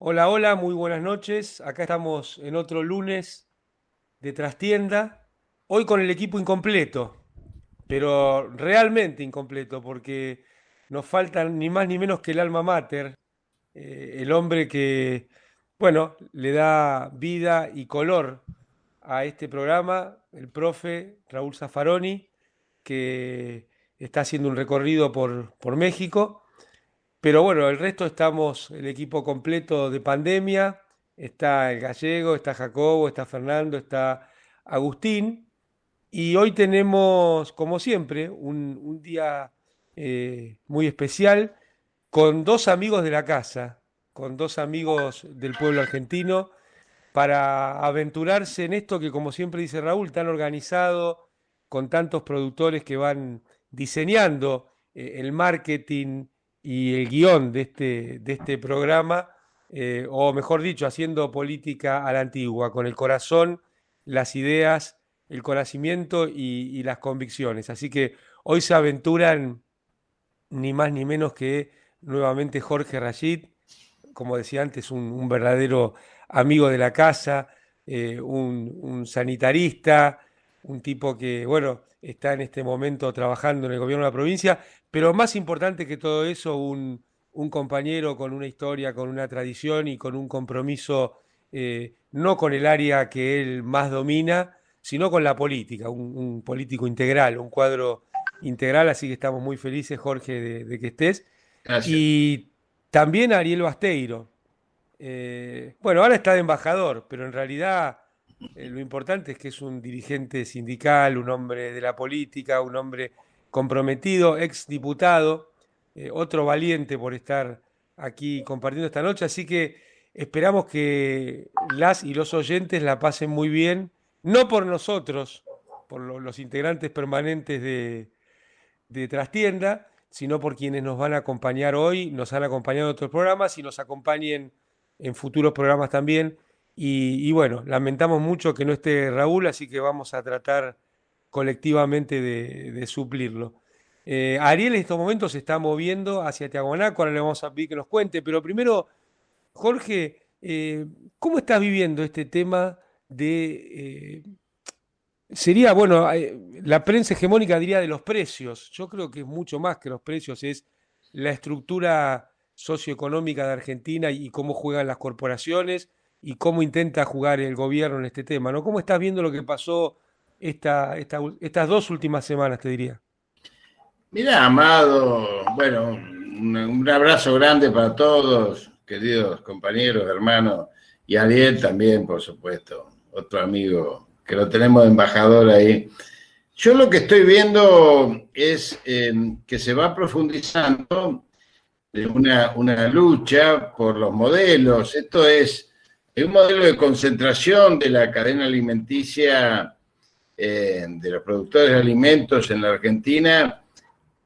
Hola, hola, muy buenas noches. Acá estamos en otro lunes de trastienda. Hoy con el equipo incompleto, pero realmente incompleto, porque nos faltan ni más ni menos que el alma mater, el hombre que, bueno, le da vida y color a este programa, el profe Raúl Zaffaroni, que está haciendo un recorrido por México. Pero bueno, el resto estamos el equipo completo de pandemia. Está el gallego, está Jacobo, está Fernando, está Agustín. Y hoy tenemos, como siempre, un día muy especial con dos amigos de la casa, con dos amigos del pueblo argentino, para aventurarse en esto que, como siempre dice Raúl, tan organizado, con tantos productores que van diseñando el marketing y el guión de este programa, o mejor dicho, haciendo política a la antigua, con el corazón, las ideas, el conocimiento y las convicciones. Así que hoy se aventuran ni más ni menos que nuevamente Jorge Rashid, como decía antes, un verdadero amigo de la casa, un sanitarista, un tipo que, bueno, está en este momento trabajando en el gobierno de la provincia, pero más importante que todo eso, un compañero con una historia, con una tradición y con un compromiso, no con el área que él más domina, sino con la política, un político integral, un cuadro integral, así que estamos muy felices, Jorge, de que estés. Gracias. Y también Ariel Basteiro. Bueno, ahora está de embajador, pero en realidad lo importante es que es un dirigente sindical, un hombre de la política, un hombre comprometido, ex diputado, otro valiente por estar aquí compartiendo esta noche. Así que esperamos que las y los oyentes la pasen muy bien, no por nosotros, por los integrantes permanentes de Trastienda, sino por quienes nos van a acompañar hoy, nos han acompañado en otros programas y nos acompañen en futuros programas también. Y bueno, lamentamos mucho que no esté Raúl, así que vamos a tratar colectivamente de suplirlo. Ariel en estos momentos se está moviendo hacia Tiahuanaco, ahora le vamos a pedir que nos cuente, pero primero, Jorge, ¿cómo estás viviendo este tema de sería, bueno, la prensa hegemónica diría de los precios? Yo creo que es mucho más que los precios, es la estructura socioeconómica de Argentina y cómo juegan las corporaciones y cómo intenta jugar el gobierno en este tema, ¿no? ¿Cómo estás viendo lo que pasó estas dos últimas semanas, te diría? Mira, Amado, bueno, un abrazo grande para todos, queridos compañeros, hermanos, y Ariel también, por supuesto, otro amigo que lo tenemos de embajador ahí. Yo lo que estoy viendo es que se va profundizando en una lucha por los modelos. Esto es un modelo de concentración de la cadena alimenticia de los productores de alimentos en la Argentina,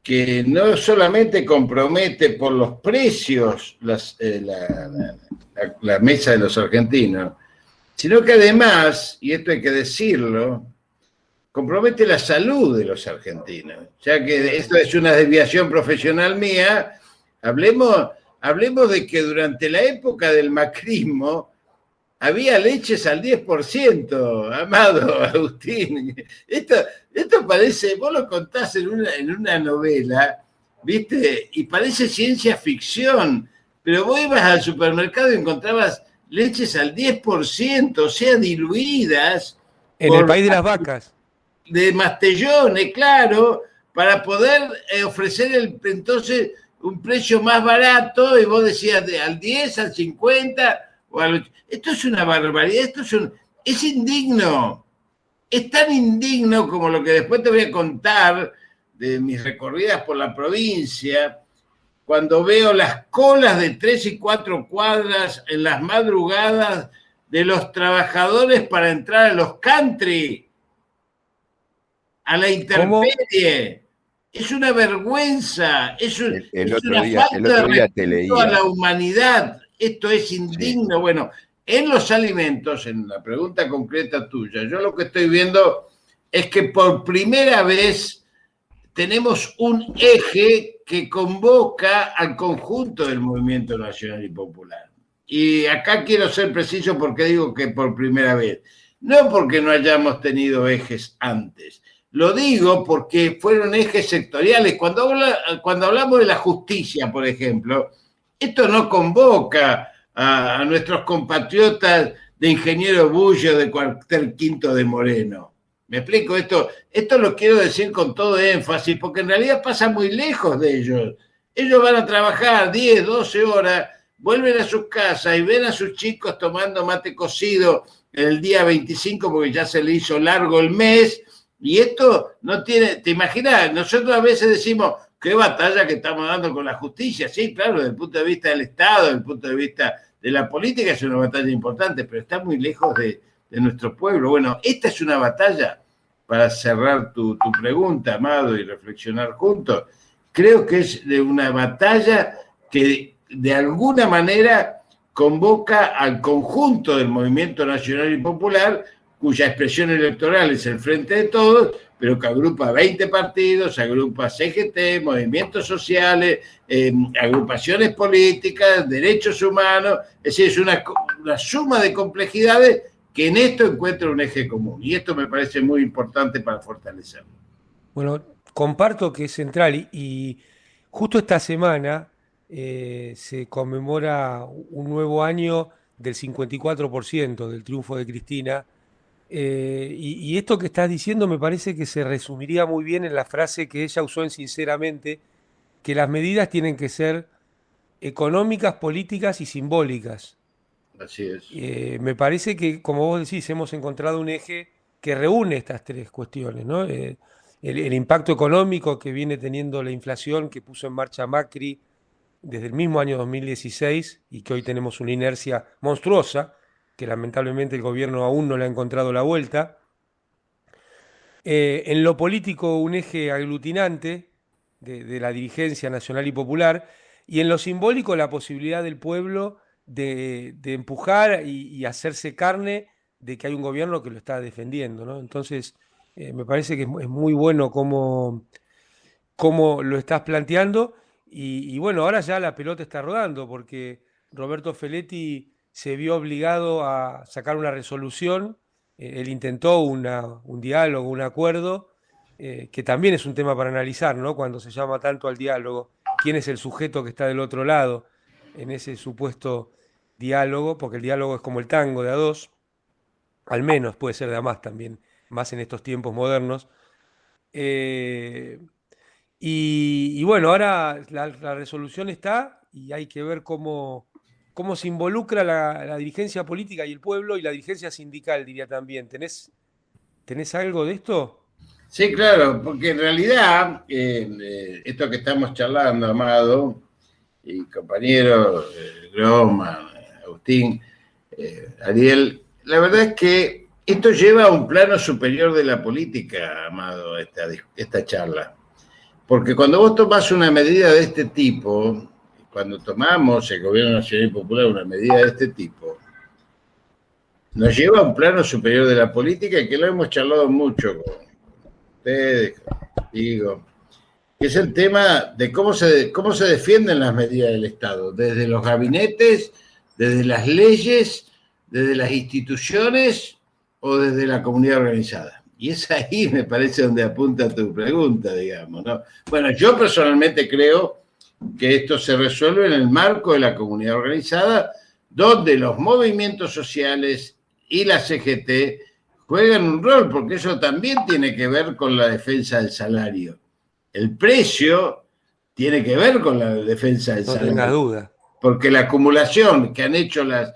que no solamente compromete por los precios la mesa de los argentinos, sino que además, y esto hay que decirlo, compromete la salud de los argentinos. Ya que esto es una desviación profesional mía, hablemos, hablemos de que durante la época del macrismo había leches al 10%, Amado, Agustín. Esto, esto parece, vos lo contás en una novela, ¿viste? Y parece ciencia ficción, pero vos ibas al supermercado y encontrabas leches al 10%, o sea, diluidas En el por país de las vacas. de Mastellone, claro, para poder ofrecer entonces un precio más barato, y vos decías al 10, al 50 o al... Esto es una barbaridad, es indigno, es tan indigno como lo que después te voy a contar de mis recorridas por la provincia, cuando veo las colas de 3 y 4 cuadras en las madrugadas de los trabajadores para entrar a los country, a la ¿Cómo? intemperie. Es una vergüenza, El es otro una día, el falta de otro día te respeto a leía, la humanidad. Esto es sí. indigno. Bueno, en los alimentos, en la pregunta concreta tuya, yo lo que estoy viendo es que por primera vez tenemos un eje que convoca al conjunto del movimiento nacional y popular. y acá quiero ser preciso porque digo que por primera vez, no porque no hayamos tenido ejes antes, lo digo porque fueron ejes sectoriales. Cuando hablamos de la justicia, por ejemplo, esto no convoca a nuestros compatriotas de Ingeniero Bullo de Cuartel Quinto de Moreno. ¿Me explico? Esto lo quiero decir con todo énfasis, porque en realidad pasa muy lejos de ellos. Ellos van a trabajar 10, 12 horas, vuelven a sus casas y ven a sus chicos tomando mate cocido el día 25 porque ya se le hizo largo el mes, y esto no tiene, ¿te imaginas? Nosotros a veces decimos, qué batalla que estamos dando con la justicia. Sí, claro, desde el punto de vista del Estado, desde el punto de vista de la política es una batalla importante, pero está muy lejos de nuestro pueblo. Bueno, esta es una batalla, para cerrar tu pregunta, Amado, y reflexionar juntos. Creo que es de una batalla que de alguna manera convoca al conjunto del movimiento nacional y popular, cuya expresión electoral es el Frente de Todos, pero que agrupa 20 partidos, agrupa CGT, movimientos sociales, agrupaciones políticas, derechos humanos, es decir, es una suma de complejidades que en esto encuentra un eje común, y esto me parece muy importante para fortalecerlo. Bueno, comparto que es central y justo esta semana se conmemora un nuevo año del 54% del triunfo de Cristina. Y esto que estás diciendo me parece que se resumiría muy bien en la frase que ella usó en Sinceramente, que las medidas tienen que ser económicas, políticas y simbólicas. Así es. Me parece que, como vos decís, hemos encontrado un eje que reúne estas tres cuestiones, ¿no? El impacto económico que viene teniendo la inflación que puso en marcha Macri desde el mismo año 2016 y que hoy tenemos una inercia monstruosa, que lamentablemente el gobierno aún no le ha encontrado la vuelta. En lo político, un eje aglutinante de la dirigencia nacional y popular, y en lo simbólico, la posibilidad del pueblo de empujar y hacerse carne de que hay un gobierno que lo está defendiendo, ¿no? Entonces, me parece que es muy bueno cómo lo estás planteando, y bueno, ahora ya la pelota está rodando, porque Roberto Feletti se vio obligado a sacar una resolución. Él intentó un diálogo, un acuerdo, que también es un tema para analizar, ¿no? Cuando se llama tanto al diálogo, quién es el sujeto que está del otro lado en ese supuesto diálogo, porque el diálogo es como el tango de a dos, al menos puede ser de a más también, más en estos tiempos modernos. Eh, y bueno, ahora la resolución está y hay que ver cómo se involucra la dirigencia política y el pueblo y la dirigencia sindical, diría también. ¿Tenés algo de esto? Sí, claro, porque en realidad esto que estamos charlando, Amado, y compañeros, Groman, Agustín, Ariel, la verdad es que esto lleva a un plano superior de la política, Amado, esta charla. Porque cuando vos tomás una medida de este tipo, cuando tomamos el Gobierno Nacional y Popular una medida de este tipo, nos lleva a un plano superior de la política, y que lo hemos charlado mucho con ustedes, contigo, que es el tema de cómo se defienden las medidas del Estado, desde los gabinetes, desde las leyes, desde las instituciones o desde la comunidad organizada. Y es ahí, me parece, donde apunta tu pregunta, digamos, ¿no? Bueno, yo personalmente creo que esto se resuelve en el marco de la comunidad organizada, donde los movimientos sociales y la CGT juegan un rol, porque eso también tiene que ver con la defensa del salario. El precio tiene que ver con la defensa del salario. No tengas duda. Porque la acumulación que han hecho las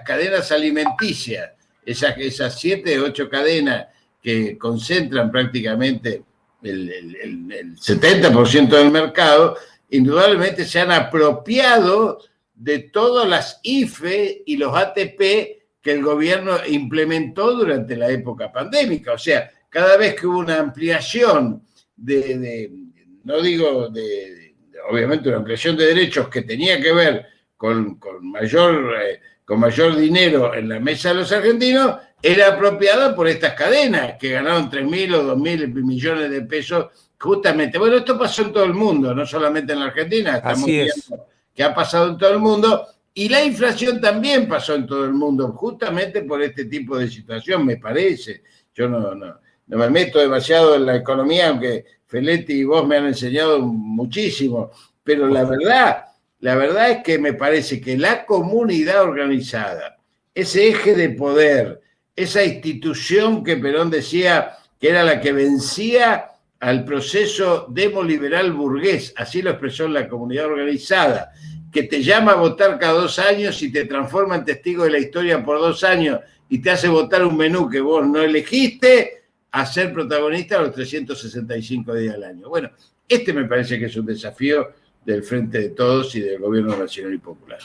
cadenas alimenticias, esas 7 o 8 cadenas que concentran prácticamente el 70% del mercado, indudablemente se han apropiado de todas las IFE y los ATP que el gobierno implementó durante la época pandémica. O sea, cada vez que hubo una ampliación obviamente una ampliación de derechos que tenía que ver con mayor dinero en la mesa de los argentinos, era apropiada por estas cadenas que ganaron 3.000 o 2.000 millones de pesos justamente. Bueno, esto pasó en todo el mundo, no solamente en la Argentina, estamos viendo que ha pasado en todo el mundo, Y la inflación también pasó en todo el mundo, justamente por este tipo de situación, me parece. Yo no me meto demasiado en la economía, aunque Feletti y vos me han enseñado muchísimo, pero la verdad es que me parece que la comunidad organizada, ese eje de poder, esa institución que Perón decía que era la que vencía al proceso demoliberal burgués, así lo expresó la comunidad organizada, que te llama a votar cada 2 años y te transforma en testigo de la historia por 2 años y te hace votar un menú que vos no elegiste, a ser protagonista los 365 días al año. Bueno, este me parece que es un desafío del Frente de Todos y del Gobierno Nacional y Popular.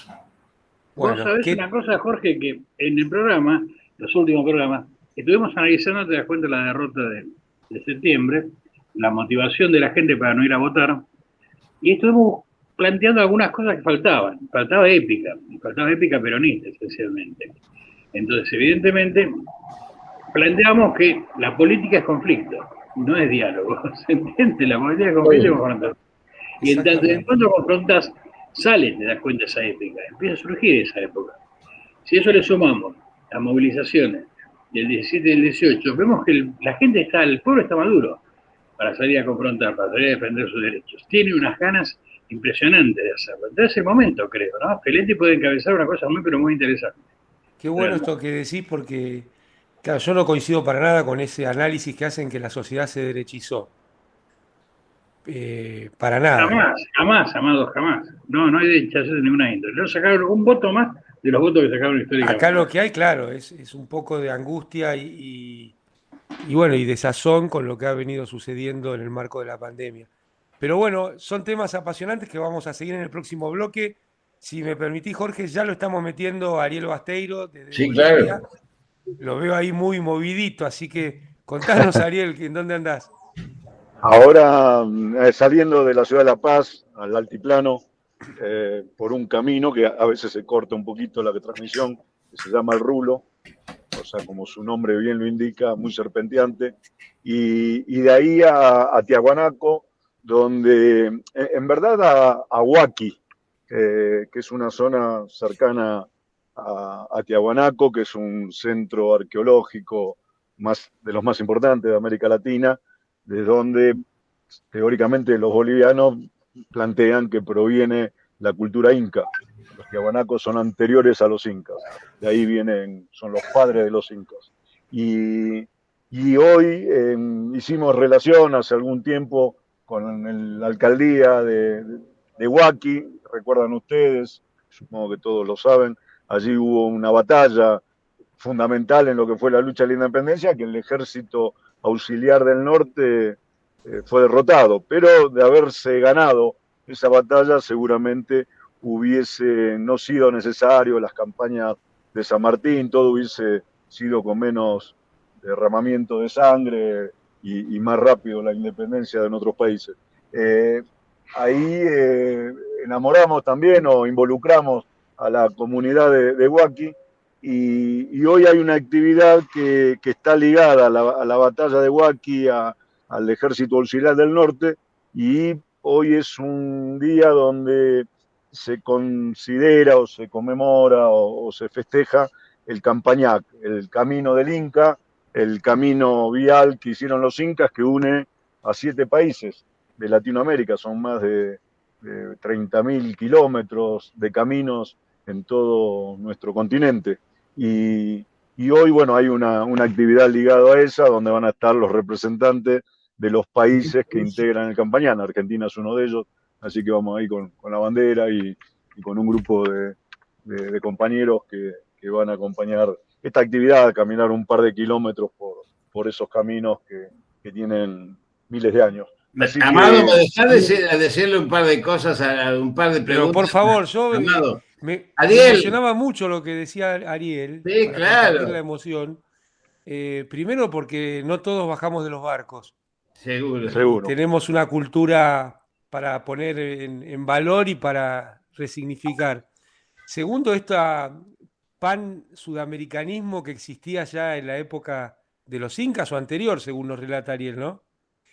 Vos sabés una cosa, Jorge, que en el programa, los últimos programas, estuvimos analizando, te das cuenta, la derrota de septiembre, la motivación de la gente para no ir a votar, y estuvimos planteando algunas cosas que faltaban. Faltaba épica peronista, esencialmente. Entonces, evidentemente, planteamos que la política es conflicto, no es diálogo. ¿Se entiende? La política es conflicto y confrontación. Y en cuanto confrontas, sale, te das cuenta, esa épica. Empieza a surgir esa época. Si eso le sumamos las movilizaciones del 17 y del 18, vemos que el pueblo está maduro para salir a confrontar, para salir a defender sus derechos. Tiene unas ganas impresionantes de hacerlo. Entonces es el momento, creo, ¿no? Feletti puede encabezar una cosa muy, pero muy interesante. Qué bueno esto que decís, porque claro, yo no coincido para nada con ese análisis que hacen que la sociedad se derechizó. Para nada. Jamás, Amado, jamás. No hay derechización de ninguna índole. No sacaron un voto más de los votos que sacaron históricamente. Acá lo que hay, claro, es un poco de angustia y bueno, y desazón con lo que ha venido sucediendo en el marco de la pandemia. Pero bueno, son temas apasionantes que vamos a seguir en el próximo bloque. Si me permitís, Jorge, ya lo estamos metiendo a Ariel Basteiro desde Sí, Bolivia. claro. Lo veo ahí muy movidito, así que contanos, Ariel, ¿en dónde andás? Ahora saliendo de la ciudad de La Paz al altiplano por un camino que a veces se corta un poquito la transmisión, que se llama el Rulo, o sea, como su nombre bien lo indica, muy serpenteante, y de ahí a Tiahuanaco, donde en verdad a Huaki, que es una zona cercana a Tiahuanaco, que es un centro arqueológico de los más importantes de América Latina, de donde teóricamente los bolivianos plantean que proviene la cultura inca. Los tiahuanacos son anteriores a los incas, de ahí son los padres de los incas. Y hoy hicimos relación hace algún tiempo con la alcaldía de Huaki, recuerdan ustedes, supongo que todos lo saben, allí hubo una batalla fundamental en lo que fue la lucha de la independencia, que el ejército auxiliar del norte fue derrotado, pero de haberse ganado esa batalla seguramente hubiese no sido necesario las campañas de San Martín, todo hubiese sido con menos derramamiento de sangre y más rápido la independencia de otros países. Ahí enamoramos también o involucramos a la comunidad de Huaki, y hoy hay una actividad que está ligada a la batalla de Huaki, al ejército auxiliar del norte, y hoy es un día donde se considera o se conmemora o se festeja el Campañac, el camino del Inca, el camino vial que hicieron los incas que une a 7 países de Latinoamérica. Son más de 30.000 kilómetros de caminos en todo nuestro continente. Y hoy, bueno, hay una actividad ligada a esa, donde van a estar los representantes de los países que integran el Campañán. Argentina es uno de ellos, así que vamos ahí con la bandera y con un grupo de compañeros que van a acompañar esta actividad, caminar un par de kilómetros por esos caminos que tienen miles de años. Así Amado, ¿me dejás decirle un par de cosas, un par de preguntas? Pero por favor, yo Amado. me Ariel. emocionaba mucho lo que decía Ariel. Sí, para claro. la emoción. Primero porque no todos bajamos de los barcos. Seguro. Tenemos una cultura para poner en valor y para resignificar. Segundo, pan-sudamericanismo que existía ya en la época de los incas o anterior, según nos relata Ariel, ¿no?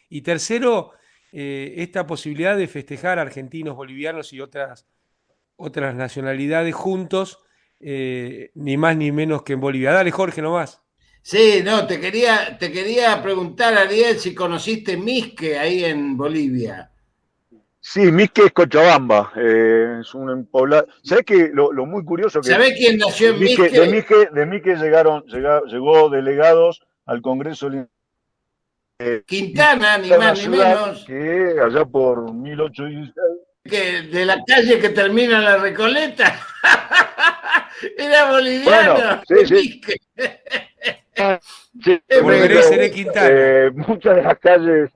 Y tercero, esta posibilidad de festejar argentinos, bolivianos y otras otras nacionalidades juntos, ni más ni menos que en Bolivia. Dale, Jorge, nomás. Sí, no, te quería preguntar, Ariel, si conociste Misque ahí en Bolivia. Sí, Misque es Cochabamba, es un poblado. ¿Sabés que lo muy curioso que ¿Sabés quién nació en Misque? De Misque llegó delegados al Congreso Quintana, ni más ni menos. Que allá por 1816. Que de la calle que termina en la Recoleta. Era boliviano. Bueno, sí. Sí, volveré, seré Quintana. Muchas de las calles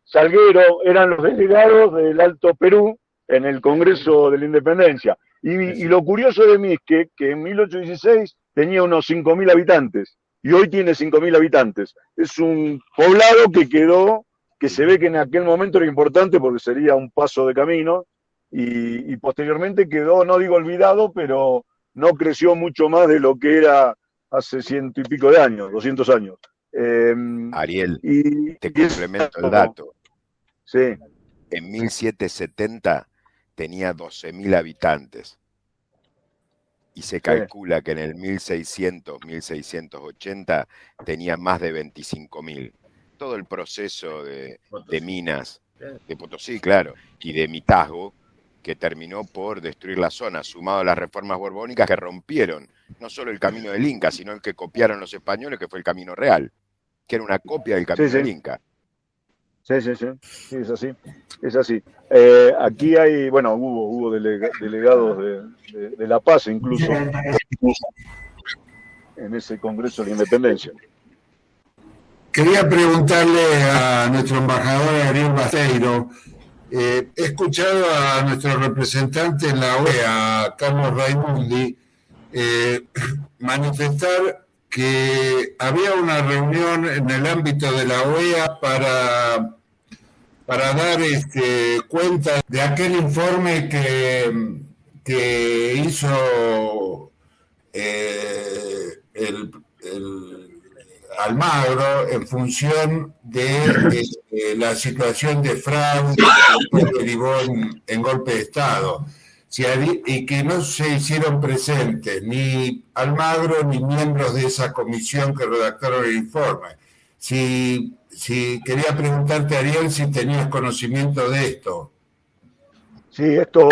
Salguero eran los delegados del Alto Perú en el Congreso de la Independencia. Y lo curioso de mí es que en 1816 tenía unos 5.000 habitantes y hoy tiene 5.000 habitantes. Es un poblado que se ve que en aquel momento era importante porque sería un paso de camino y posteriormente quedó, no digo olvidado, pero no creció mucho más de lo que era hace 100 y pico de años, 200 años. Ariel, te complemento el dato. Sí. En 1770 tenía 12.000 habitantes y se calcula que en el 1600, 1680 tenía más de 25.000. Todo el proceso de minas, de Potosí, claro, y de Mitazgo, que terminó por destruir la zona, sumado a las reformas borbónicas que rompieron no solo el camino del Inca, sino el que copiaron los españoles, que fue el camino real, que era una copia del camino del Inca. Sí, es así. Aquí hay, bueno, hubo delegados de La Paz incluso en ese Congreso de la Independencia. Quería preguntarle a nuestro embajador Ariel Basteiro, he escuchado a nuestro representante en la OEA, Carlos Raimundi, manifestar que había una reunión en el ámbito de la OEA para dar cuenta de aquel informe que hizo el Almagro en función de la situación de fraude que derivó en golpe de Estado. Y que no se hicieron presentes ni Almagro ni miembros de esa comisión que redactaron el informe. Si quería preguntarte, Ariel, si tenías conocimiento de esto. Sí, esto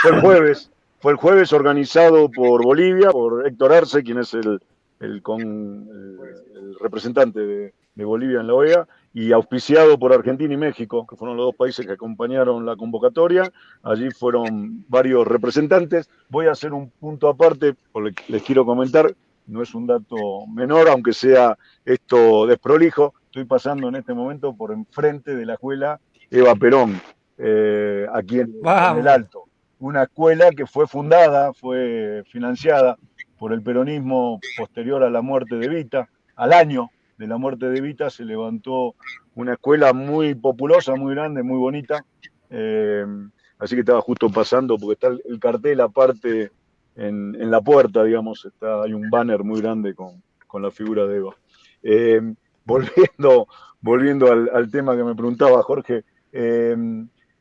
fue el jueves. Fue el jueves organizado por Bolivia, por Héctor Arce, quien es el representante de Bolivia en la OEA, y auspiciado por Argentina y México, que fueron los dos países que acompañaron la convocatoria. Allí fueron varios representantes. Voy a hacer un punto aparte, porque les quiero comentar, no es un dato menor, aunque sea esto desprolijo. Estoy pasando en este momento por enfrente de la escuela Eva Perón, aquí en el Alto. Una escuela que fue financiada por el peronismo posterior a la muerte de Evita. Al año de la muerte de Evita se levantó una escuela muy populosa, muy grande, muy bonita. Así que estaba justo pasando, porque está el cartel aparte en la puerta, digamos, hay un banner muy grande con la figura de Eva. Volviendo al tema que me preguntaba Jorge,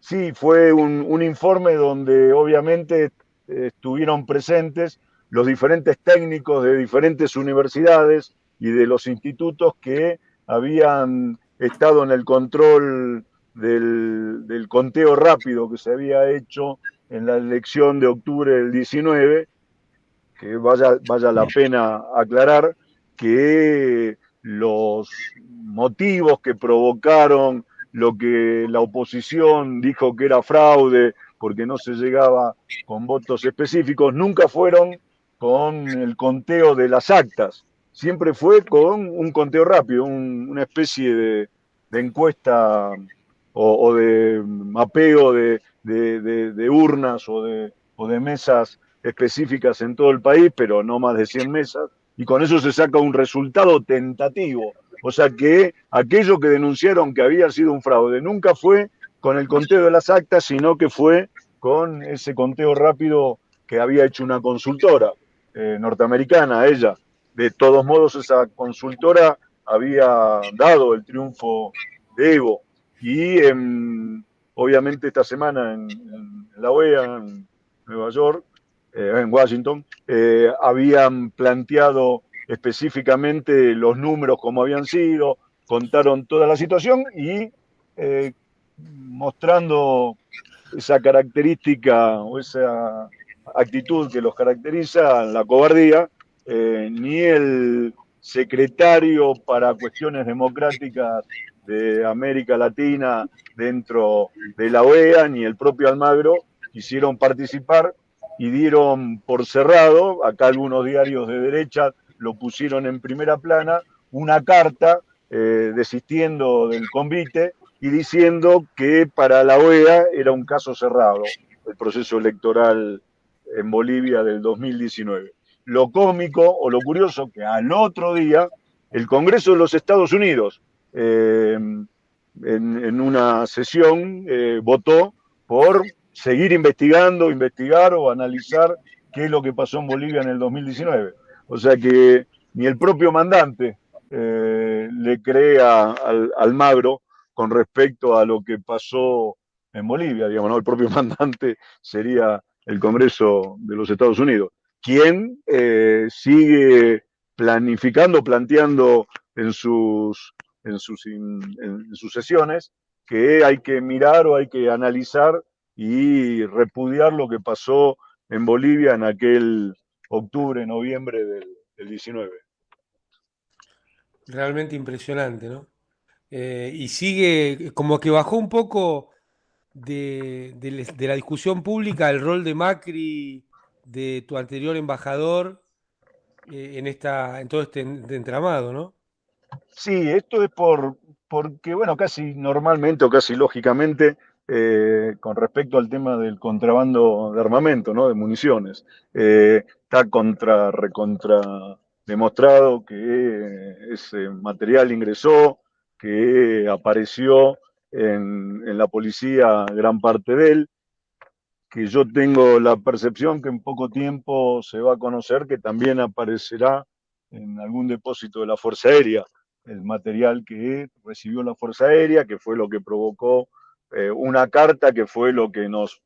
sí, fue un informe donde obviamente estuvieron presentes los diferentes técnicos de diferentes universidades y de los institutos que habían estado en el control del conteo rápido que se había hecho en la elección de octubre del 19, que vaya la pena aclarar que los motivos que provocaron lo que la oposición dijo que era fraude porque no se llegaba con votos específicos, nunca fueron con el conteo de las actas, siempre fue con un conteo rápido, una especie de encuesta o de mapeo de urnas o de mesas específicas en todo el país, pero no más de 100 mesas, y con eso se saca un resultado tentativo. O sea que aquello que denunciaron que había sido un fraude nunca fue con el conteo de las actas, sino que fue con ese conteo rápido que había hecho una consultora norteamericana, ella. De todos modos, esa consultora había dado el triunfo de Evo. Y obviamente esta semana en la OEA, en Nueva York, en Washington, habían planteado específicamente los números como habían sido, contaron toda la situación y mostrando esa característica o esa actitud que los caracteriza, la cobardía, ni el secretario para cuestiones democráticas de América Latina dentro de la OEA, ni el propio Almagro quisieron participar y dieron por cerrado, acá algunos diarios de derecha lo pusieron en primera plana, una carta desistiendo del convite y diciendo que para la OEA era un caso cerrado el proceso electoral en Bolivia del 2019. Lo cómico o lo curioso que al otro día el Congreso de los Estados Unidos en una sesión votó por seguir investigar o analizar qué es lo que pasó en Bolivia en el 2019. O sea que ni el propio mandante le cree a Almagro con respecto a lo que pasó en Bolivia, digamos, ¿no? El propio mandante sería el Congreso de los Estados Unidos, quien sigue planteando en sus sesiones que hay que mirar o hay que analizar y repudiar lo que pasó en Bolivia en aquel octubre, noviembre del 19. Realmente impresionante, ¿no? Y sigue, como que bajó un poco de la discusión pública el rol de Macri, de tu anterior embajador, en todo este entramado, ¿no? Sí, esto es porque, bueno, casi normalmente o casi lógicamente, con respecto al tema del contrabando de armamento, ¿no? De municiones, está recontra demostrado que ese material ingresó, que apareció en la policía gran parte de él, que yo tengo la percepción que en poco tiempo se va a conocer que también aparecerá en algún depósito de la Fuerza Aérea el material que recibió la Fuerza Aérea, que fue lo que provocó una carta que fue lo que nos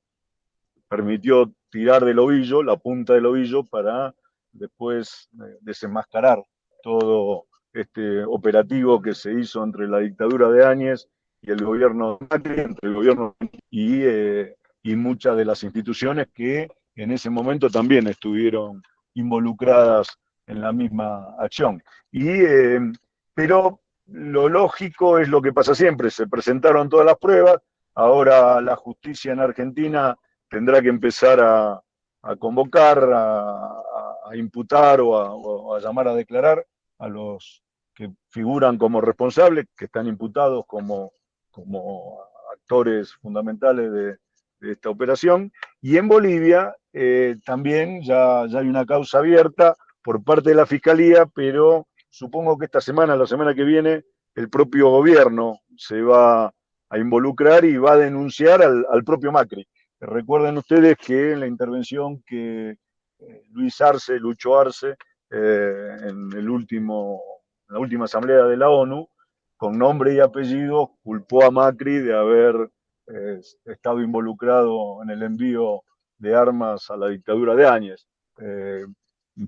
permitió tirar del ovillo, la punta del ovillo, para después desenmascarar todo este operativo que se hizo entre la dictadura de Áñez y el gobierno de Macri, entre el gobierno y muchas de las instituciones que en ese momento también estuvieron involucradas en la misma acción. Pero lo lógico es lo que pasa siempre, se presentaron todas las pruebas, ahora la justicia en Argentina tendrá que empezar a convocar, a imputar o a llamar a declarar a los que figuran como responsables, que están imputados como actores fundamentales de esta operación. Y en Bolivia también ya hay una causa abierta por parte de la Fiscalía, pero supongo que esta semana, la semana que viene, el propio gobierno se va a involucrar y va a denunciar al propio Macri. Recuerden ustedes que en la intervención que Lucho Arce, en la última asamblea de la ONU, con nombre y apellido, culpó a Macri de haber estado involucrado en el envío de armas a la dictadura de Áñez.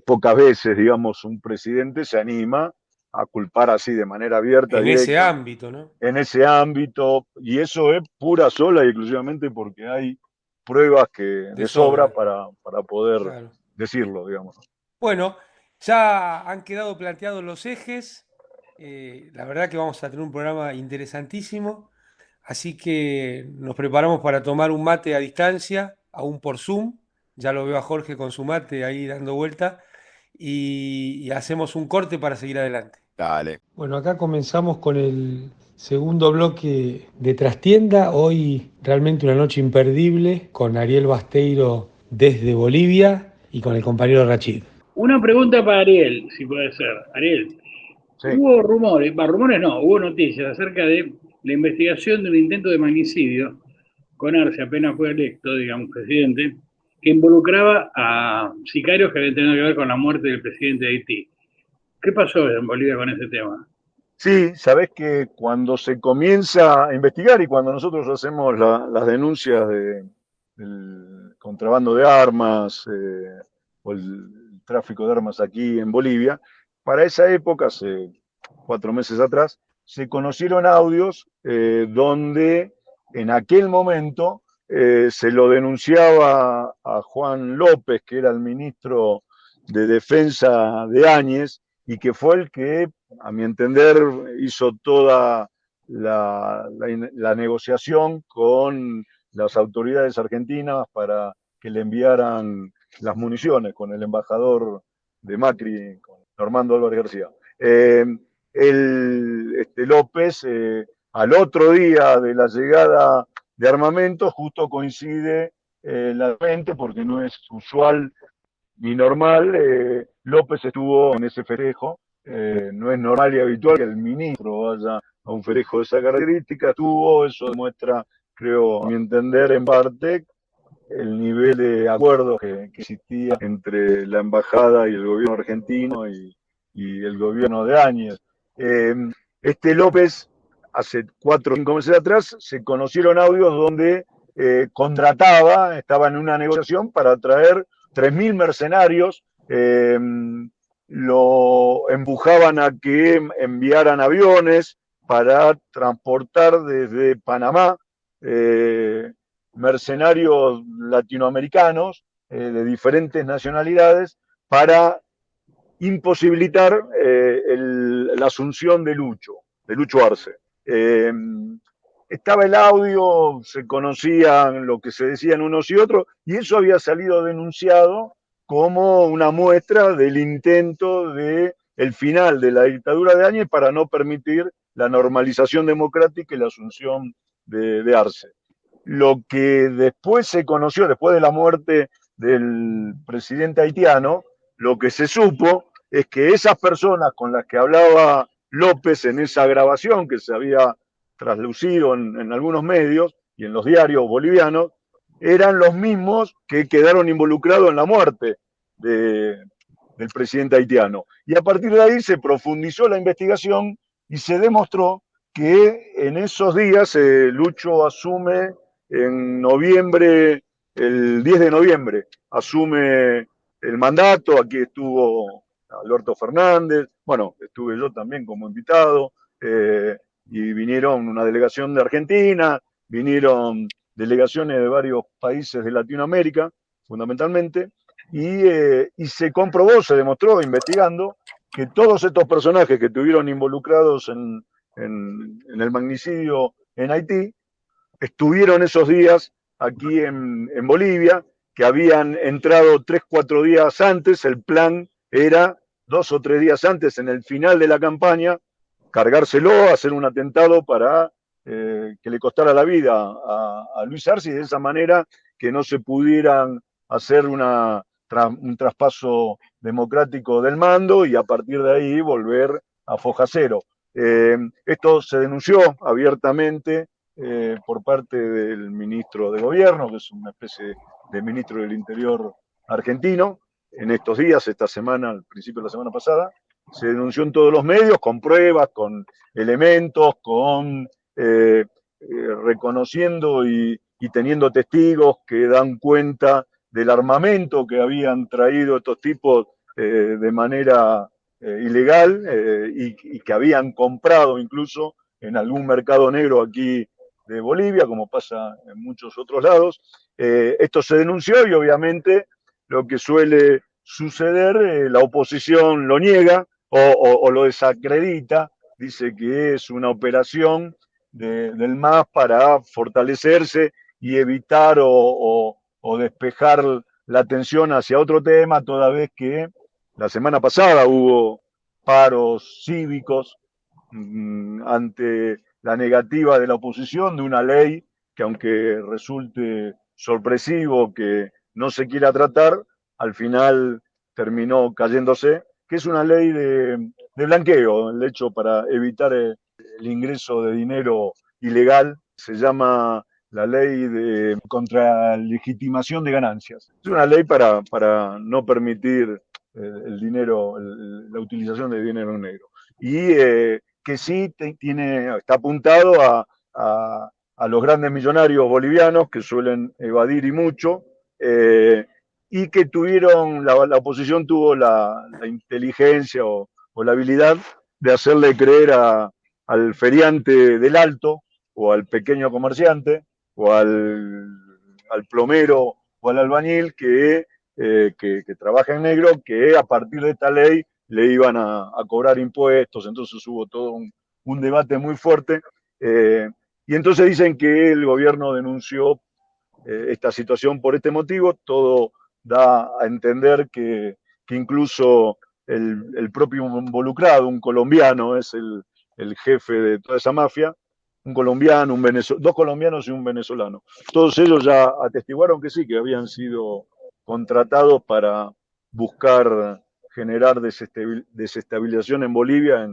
Pocas veces, digamos, un presidente se anima a culpar así de manera abierta. En ese ámbito, ¿no? En ese ámbito, y eso es pura, sola y exclusivamente porque hay pruebas que de sobra para poder decirlo, digamos. Bueno, ya han quedado planteados los ejes. La verdad que vamos a tener un programa interesantísimo. Así que nos preparamos para tomar un mate a distancia, aún por Zoom. Ya lo veo a Jorge con su mate ahí dando vuelta. Y hacemos un corte para seguir adelante. Dale. Bueno, acá comenzamos con el segundo bloque de Trastienda. Hoy realmente una noche imperdible con Ariel Basteiro desde Bolivia y con el compañero Rachid. Una pregunta para Ariel, si puede ser. Ariel, sí. Hubo hubo noticias acerca de la investigación de un intento de magnicidio con Arce, apenas fue electo, digamos, presidente, que involucraba a sicarios que habían tenido que ver con la muerte del presidente de Haití. ¿Qué pasó en Bolivia con ese tema? Sí, sabés que cuando se comienza a investigar y cuando nosotros hacemos las denuncias del contrabando de armas o el tráfico de armas aquí en Bolivia, para esa época, hace 4 meses atrás, se conocieron audios donde en aquel momento se lo denunciaba a Juan López, que era el ministro de Defensa de Áñez, y que fue el que, a mi entender, hizo toda la negociación con las autoridades argentinas para que le enviaran las municiones con el embajador de Macri, con Normando Álvarez García. López, al otro día de la llegada de armamento, justo coincide la mente, porque no es usual ni normal. López estuvo en ese festejo. No es normal y habitual que el ministro vaya a un festejo de esa característica. Eso demuestra, creo, a mi entender, en parte, el nivel de acuerdo que existía entre la embajada y el gobierno argentino y el gobierno de Áñez. López, hace 4 o 5 meses atrás, se conocieron audios donde estaba en una negociación para traer 3.000 mercenarios, lo empujaban a que enviaran aviones para transportar desde Panamá mercenarios latinoamericanos de diferentes nacionalidades para imposibilitar la asunción de Lucho Arce. Estaba el audio, se conocían lo que se decían unos y otros, y eso había salido denunciado como una muestra del intento de el final de la dictadura de Áñez para no permitir la normalización democrática y la asunción de Arce. Lo que después se conoció, después de la muerte del presidente haitiano, lo que se supo es que esas personas con las que hablaba López en esa grabación que se había traslucido en algunos medios y en los diarios bolivianos, eran los mismos que quedaron involucrados en la muerte del presidente haitiano. Y a partir de ahí se profundizó la investigación y se demostró que en esos días Lucho asume en noviembre, el 10 de noviembre, asume el mandato. Aquí estuvo Alberto Fernández, bueno, estuve yo también como invitado, y vinieron una delegación de Argentina, vinieron delegaciones de varios países de Latinoamérica, fundamentalmente, y se comprobó, se demostró investigando que todos estos personajes que estuvieron involucrados en el magnicidio en Haití estuvieron esos días aquí en Bolivia, que habían entrado 3 o 4 días antes. El plan era 2 o 3 días antes, en el final de la campaña, cargárselo, hacer un atentado para que le costara la vida a Luis Arce, y de esa manera que no se pudieran hacer un traspaso democrático del mando y a partir de ahí volver a foja cero. Esto se denunció abiertamente por parte del ministro de Gobierno, que es una especie de ministro del Interior argentino. En estos días, esta semana, al principio de la semana pasada, se denunció en todos los medios, con pruebas, con elementos, reconociendo y teniendo testigos que dan cuenta del armamento que habían traído estos tipos de manera ilegal, y que habían comprado incluso en algún mercado negro aquí de Bolivia, como pasa en muchos otros lados. Esto se denunció y obviamente lo que suele suceder, la oposición lo niega o lo desacredita, dice que es una operación del MAS para fortalecerse y evitar o despejar la atención hacia otro tema, toda vez que la semana pasada hubo paros cívicos ante la negativa de la oposición de una ley que, aunque resulte sorpresivo que no se quiera tratar, al final terminó cayéndose, que es una ley de blanqueo, el hecho para evitar el ingreso de dinero ilegal. Se llama la ley de contralegitimación de ganancias. Es una ley para no permitir el dinero, la utilización de dinero negro. Y que sí está apuntado a los grandes millonarios bolivianos que suelen evadir y mucho, y que la oposición tuvo la inteligencia o la habilidad de hacerle creer al feriante del Alto, o al pequeño comerciante, o al plomero o al albañil que trabaja en negro, que a partir de esta ley le iban a cobrar impuestos. Entonces hubo todo un debate muy fuerte, y entonces dicen que el gobierno denunció esta situación por este motivo. Todo da a entender que incluso el propio involucrado, un colombiano, es el jefe de toda esa mafia, un colombiano, dos colombianos y un venezolano. Todos ellos ya atestiguaron que sí, que habían sido contratados para buscar generar desestabilización en Bolivia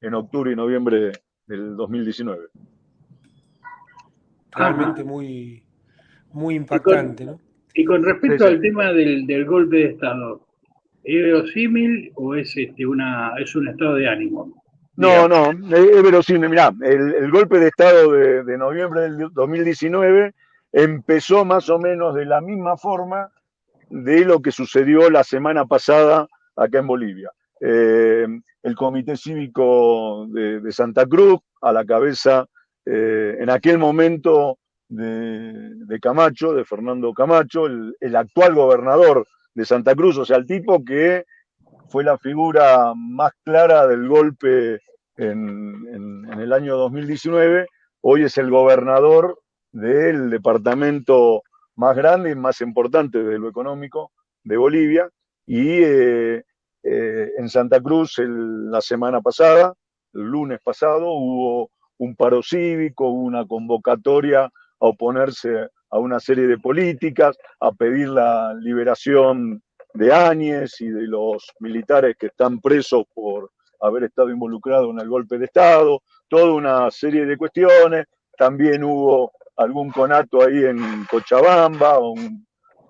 en octubre y noviembre del 2019. Realmente muy, muy impactante, ¿no? Y con respecto al tema del golpe de Estado, ¿es verosímil o es un estado de ánimo? No, es verosímil. Mirá, el golpe de Estado de noviembre del 2019 empezó más o menos de la misma forma de lo que sucedió la semana pasada acá en Bolivia. El Comité Cívico de Santa Cruz, a la cabeza en aquel momento de Camacho, de Fernando Camacho, el actual gobernador de Santa Cruz, o sea, el tipo que fue la figura más clara del golpe en el año 2019, hoy es el gobernador del departamento más grande y más importante de lo económico de Bolivia, y en Santa Cruz la semana pasada, el lunes pasado, hubo un paro cívico, hubo una convocatoria a oponerse a una serie de políticas, a pedir la liberación de Áñez y de los militares que están presos por haber estado involucrados en el golpe de Estado, toda una serie de cuestiones. También hubo algún conato ahí en Cochabamba,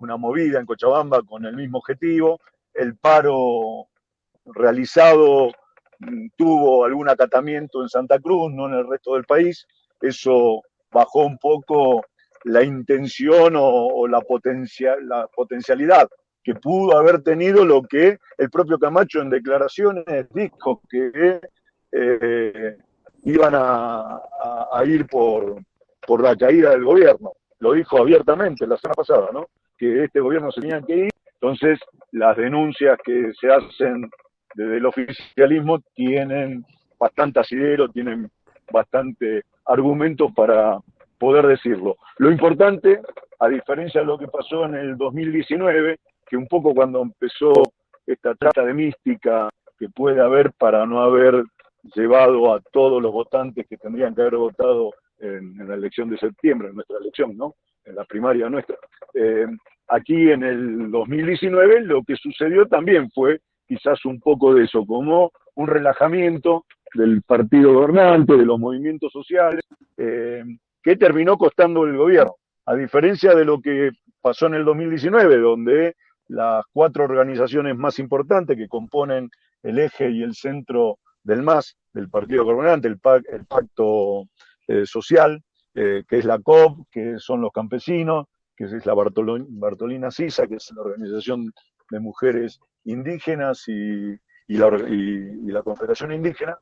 una movida en Cochabamba con el mismo objetivo. El paro realizado tuvo algún acatamiento en Santa Cruz, no en el resto del país. Eso bajó un poco la intención o la potencialidad que pudo haber tenido lo que el propio Camacho en declaraciones dijo, que iban a ir por la caída del gobierno. Lo dijo abiertamente la semana pasada, ¿no? Que este gobierno se tenía que ir. Entonces, las denuncias que se hacen desde el oficialismo tienen bastante asidero, tienen bastante argumentos para poder decirlo. Lo importante, a diferencia de lo que pasó en el 2019, que un poco cuando empezó esta trata de mística que puede haber para no haber llevado a todos los votantes que tendrían que haber votado en la elección de septiembre, en nuestra elección, ¿no? En la primaria nuestra. Aquí en el 2019 lo que sucedió también fue quizás un poco de eso, como un relajamiento del partido gobernante, de los movimientos sociales, que terminó costando el gobierno. A diferencia de lo que pasó en el 2019, donde las 4 organizaciones más importantes que componen el eje y el centro del MAS, del partido gobernante, el Pacto Social, que es la COP, que son los campesinos, que es la Bartolina Sisa, que es la organización de mujeres indígenas y la Confederación Indígena.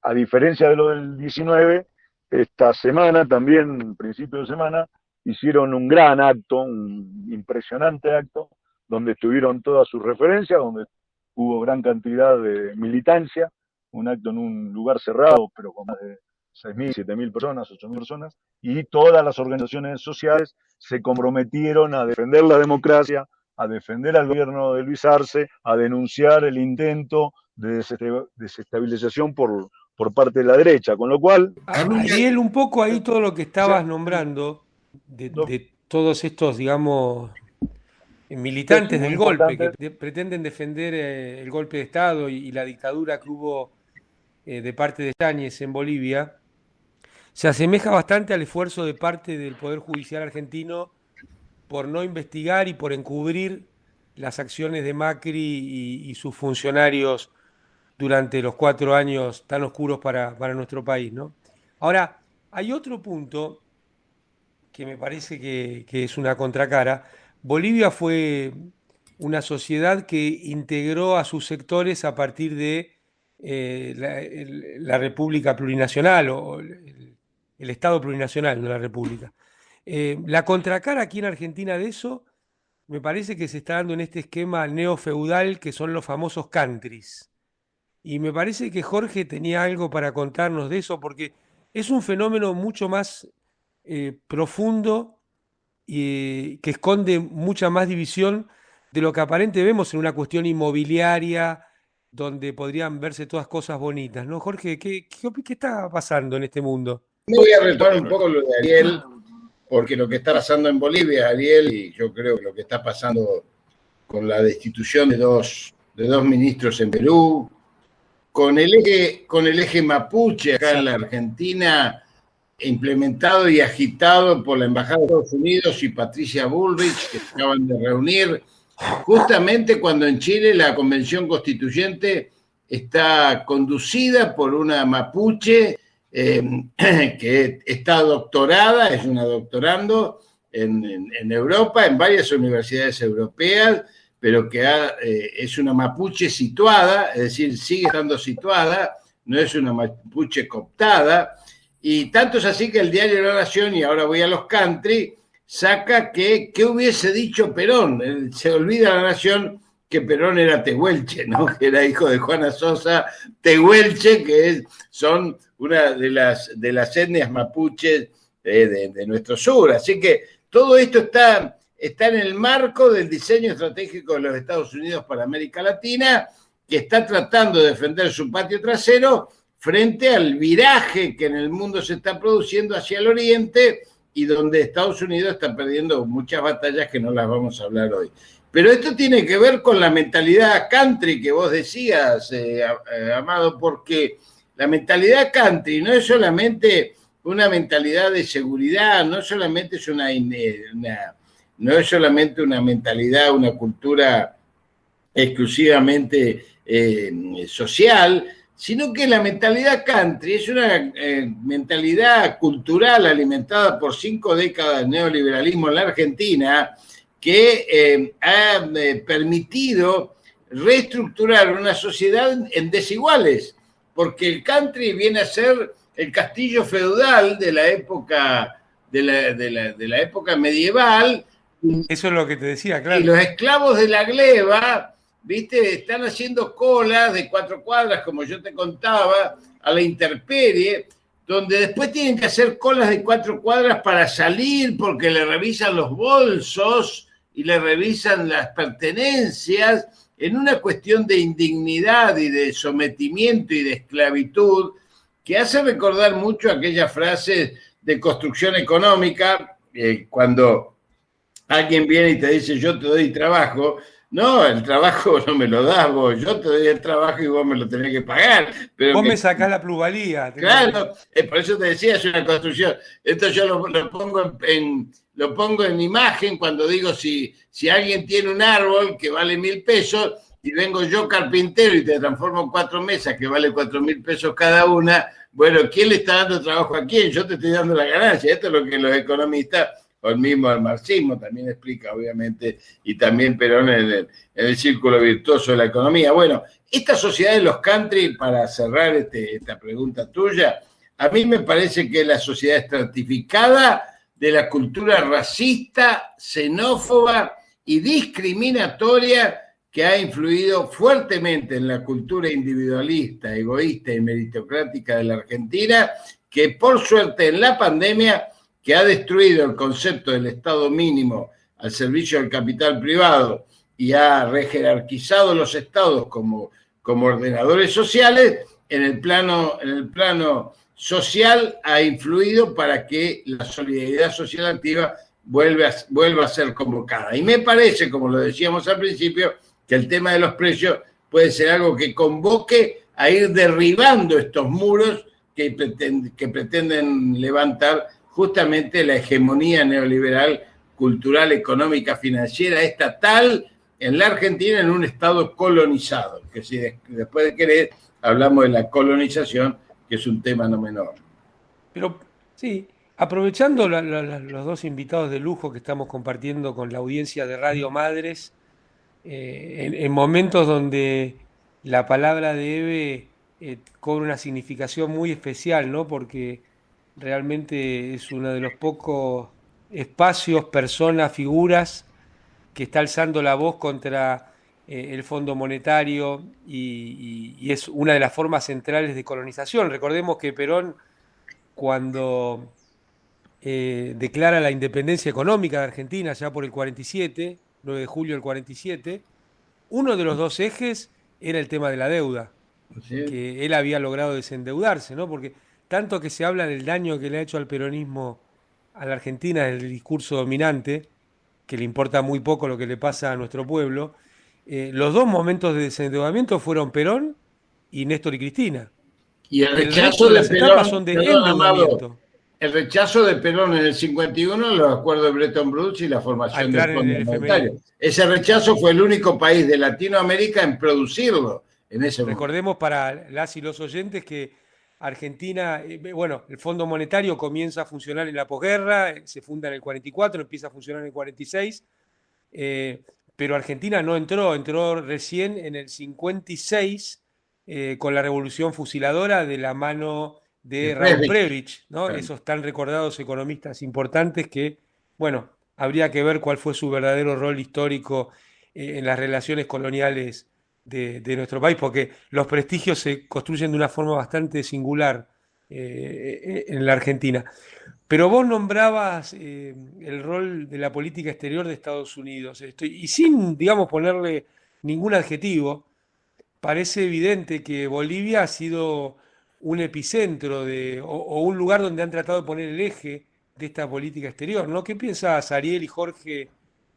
A diferencia de lo del 19, esta semana, también, principio de semana, hicieron un gran acto, un impresionante acto, donde estuvieron todas sus referencias, donde hubo gran cantidad de militancia, un acto en un lugar cerrado, pero con más de 6.000, 7.000 personas, 8.000 personas, y todas las organizaciones sociales se comprometieron a defender la democracia, a defender al gobierno de Luis Arce, a denunciar el intento de desestabilización por parte de la derecha, con lo cual... Ariel, un poco ahí todo lo que estabas nombrando, de todos estos, digamos, militantes del golpe, que pretenden defender el golpe de Estado y la dictadura que hubo de parte de Áñez en Bolivia, se asemeja bastante al esfuerzo de parte del Poder Judicial argentino por no investigar y por encubrir las acciones de Macri y sus funcionarios durante los 4 años tan oscuros para nuestro país, ¿no? Ahora, hay otro punto que me parece que es una contracara. Bolivia fue una sociedad que integró a sus sectores a partir de la República Plurinacional o el Estado Plurinacional, no la República. La contracara aquí en Argentina de eso me parece que se está dando en este esquema neofeudal que son los famosos countries. Y me parece que Jorge tenía algo para contarnos de eso, porque es un fenómeno mucho más profundo y que esconde mucha más división de lo que aparente vemos en una cuestión inmobiliaria, donde podrían verse todas cosas bonitas, ¿no? Jorge, ¿qué está pasando en este mundo? Voy a retomar un poco lo de Ariel, porque lo que está pasando en Bolivia, Ariel, y yo creo que lo que está pasando con la destitución de dos ministros en Perú, con el eje mapuche acá en la Argentina, implementado y agitado por la Embajada de Estados Unidos y Patricia Bullrich, que se acaban de reunir, justamente cuando en Chile la Convención Constituyente está conducida por una mapuche que está doctorada, es una doctorando en Europa, en varias universidades europeas, pero que es una mapuche situada, es decir, sigue estando situada, no es una mapuche cooptada, y tanto es así que el diario La Nación, y ahora voy a los country, saca que ¿qué hubiese dicho Perón? Se olvida La Nación que Perón era tehuelche, ¿no? Que era hijo de Juana Sosa, tehuelche, que son una de las etnias mapuches de nuestro sur. Así que todo esto está en el marco del diseño estratégico de los Estados Unidos para América Latina, que está tratando de defender su patio trasero frente al viraje que en el mundo se está produciendo hacia el oriente y donde Estados Unidos está perdiendo muchas batallas que no las vamos a hablar hoy. Pero esto tiene que ver con la mentalidad country que vos decías, Amado, porque la mentalidad country no es solamente una mentalidad de seguridad, no solamente es no es solamente una mentalidad, una cultura exclusivamente social, sino que la mentalidad country es una mentalidad cultural alimentada por 5 décadas de neoliberalismo en la Argentina, que ha permitido reestructurar una sociedad en desiguales, porque el country viene a ser el castillo feudal de la época de la época medieval. Eso es lo que te decía, claro. Y los esclavos de la gleba, ¿viste? Están haciendo colas de 4 cuadras, como yo te contaba, a la intemperie, donde después tienen que hacer colas de 4 cuadras para salir porque le revisan los bolsos y le revisan las pertenencias en una cuestión de indignidad y de sometimiento y de esclavitud que hace recordar mucho aquellas frases de construcción económica, cuando alguien viene y te dice yo te doy trabajo. No, el trabajo no me lo das vos, yo te doy el trabajo y vos me lo tenés que pagar. Pero vos me sacás la plusvalía. Claro, por eso te decía, es una construcción. Esto yo lo pongo en imagen cuando digo si alguien tiene un árbol que vale 1.000 pesos y vengo yo carpintero y te transformo en 4 mesas que vale 4.000 pesos cada una, bueno, ¿quién le está dando trabajo a quién? Yo te estoy dando la ganancia. Esto es lo que los economistas, o el mismo el marxismo también explica, obviamente, y también Perón en el círculo virtuoso de la economía. Bueno, esta sociedad de los country, para cerrar esta pregunta tuya, a mí me parece que es la sociedad estratificada de la cultura racista, xenófoba y discriminatoria que ha influido fuertemente en la cultura individualista, egoísta y meritocrática de la Argentina, que por suerte en la pandemia, que ha destruido el concepto del Estado mínimo al servicio del capital privado y ha rejerarquizado los estados como ordenadores sociales, en el plano social ha influido para que la solidaridad social activa vuelva a ser convocada. Y me parece, como lo decíamos al principio, que el tema de los precios puede ser algo que convoque a ir derribando estos muros que pretenden levantar justamente la hegemonía neoliberal, cultural, económica, financiera, estatal, en la Argentina en un estado colonizado, que si después de querer hablamos de la colonización, que es un tema no menor. Pero sí, aprovechando los dos invitados de lujo que estamos compartiendo con la audiencia de Radio Madres, en momentos donde la palabra de Eve cobra una significación muy especial, ¿no? Porque realmente es uno de los pocos espacios, personas, figuras que está alzando la voz contra el Fondo Monetario y es una de las formas centrales de colonización. Recordemos que Perón, cuando declara la independencia económica de Argentina ya por el 47, 9 de julio del 47, uno de los dos ejes era el tema de la deuda, que él había logrado desendeudarse, ¿no? Porque tanto que se habla del daño que le ha hecho al peronismo a la Argentina el discurso dominante, que le importa muy poco lo que le pasa a nuestro pueblo, los dos momentos de desendeudamiento fueron Perón y Néstor y Cristina. Y el rechazo de Perón, son de endeudamiento. El rechazo de Perón en el 51, los acuerdos de Bretton Woods y la formación del Fondo Monetario. Ese rechazo fue el único país de Latinoamérica en producirlo en ese momento. Recordemos para las y los oyentes que Argentina, bueno, el Fondo Monetario comienza a funcionar en la posguerra, se funda en el 44, empieza a funcionar en el 46, pero Argentina no entró recién en el 56 con la Revolución Fusiladora de la mano de Raúl Prebisch, ¿no? Esos tan recordados economistas importantes que, bueno, habría que ver cuál fue su verdadero rol histórico en las relaciones coloniales de nuestro país, porque los prestigios se construyen de una forma bastante singular en la Argentina. Pero vos nombrabas el rol de la política exterior de Estados Unidos, y sin, digamos, ponerle ningún adjetivo, parece evidente que Bolivia ha sido un epicentro o un lugar donde han tratado de poner el eje de esta política exterior, ¿no? ¿Qué piensas, Ariel y Jorge,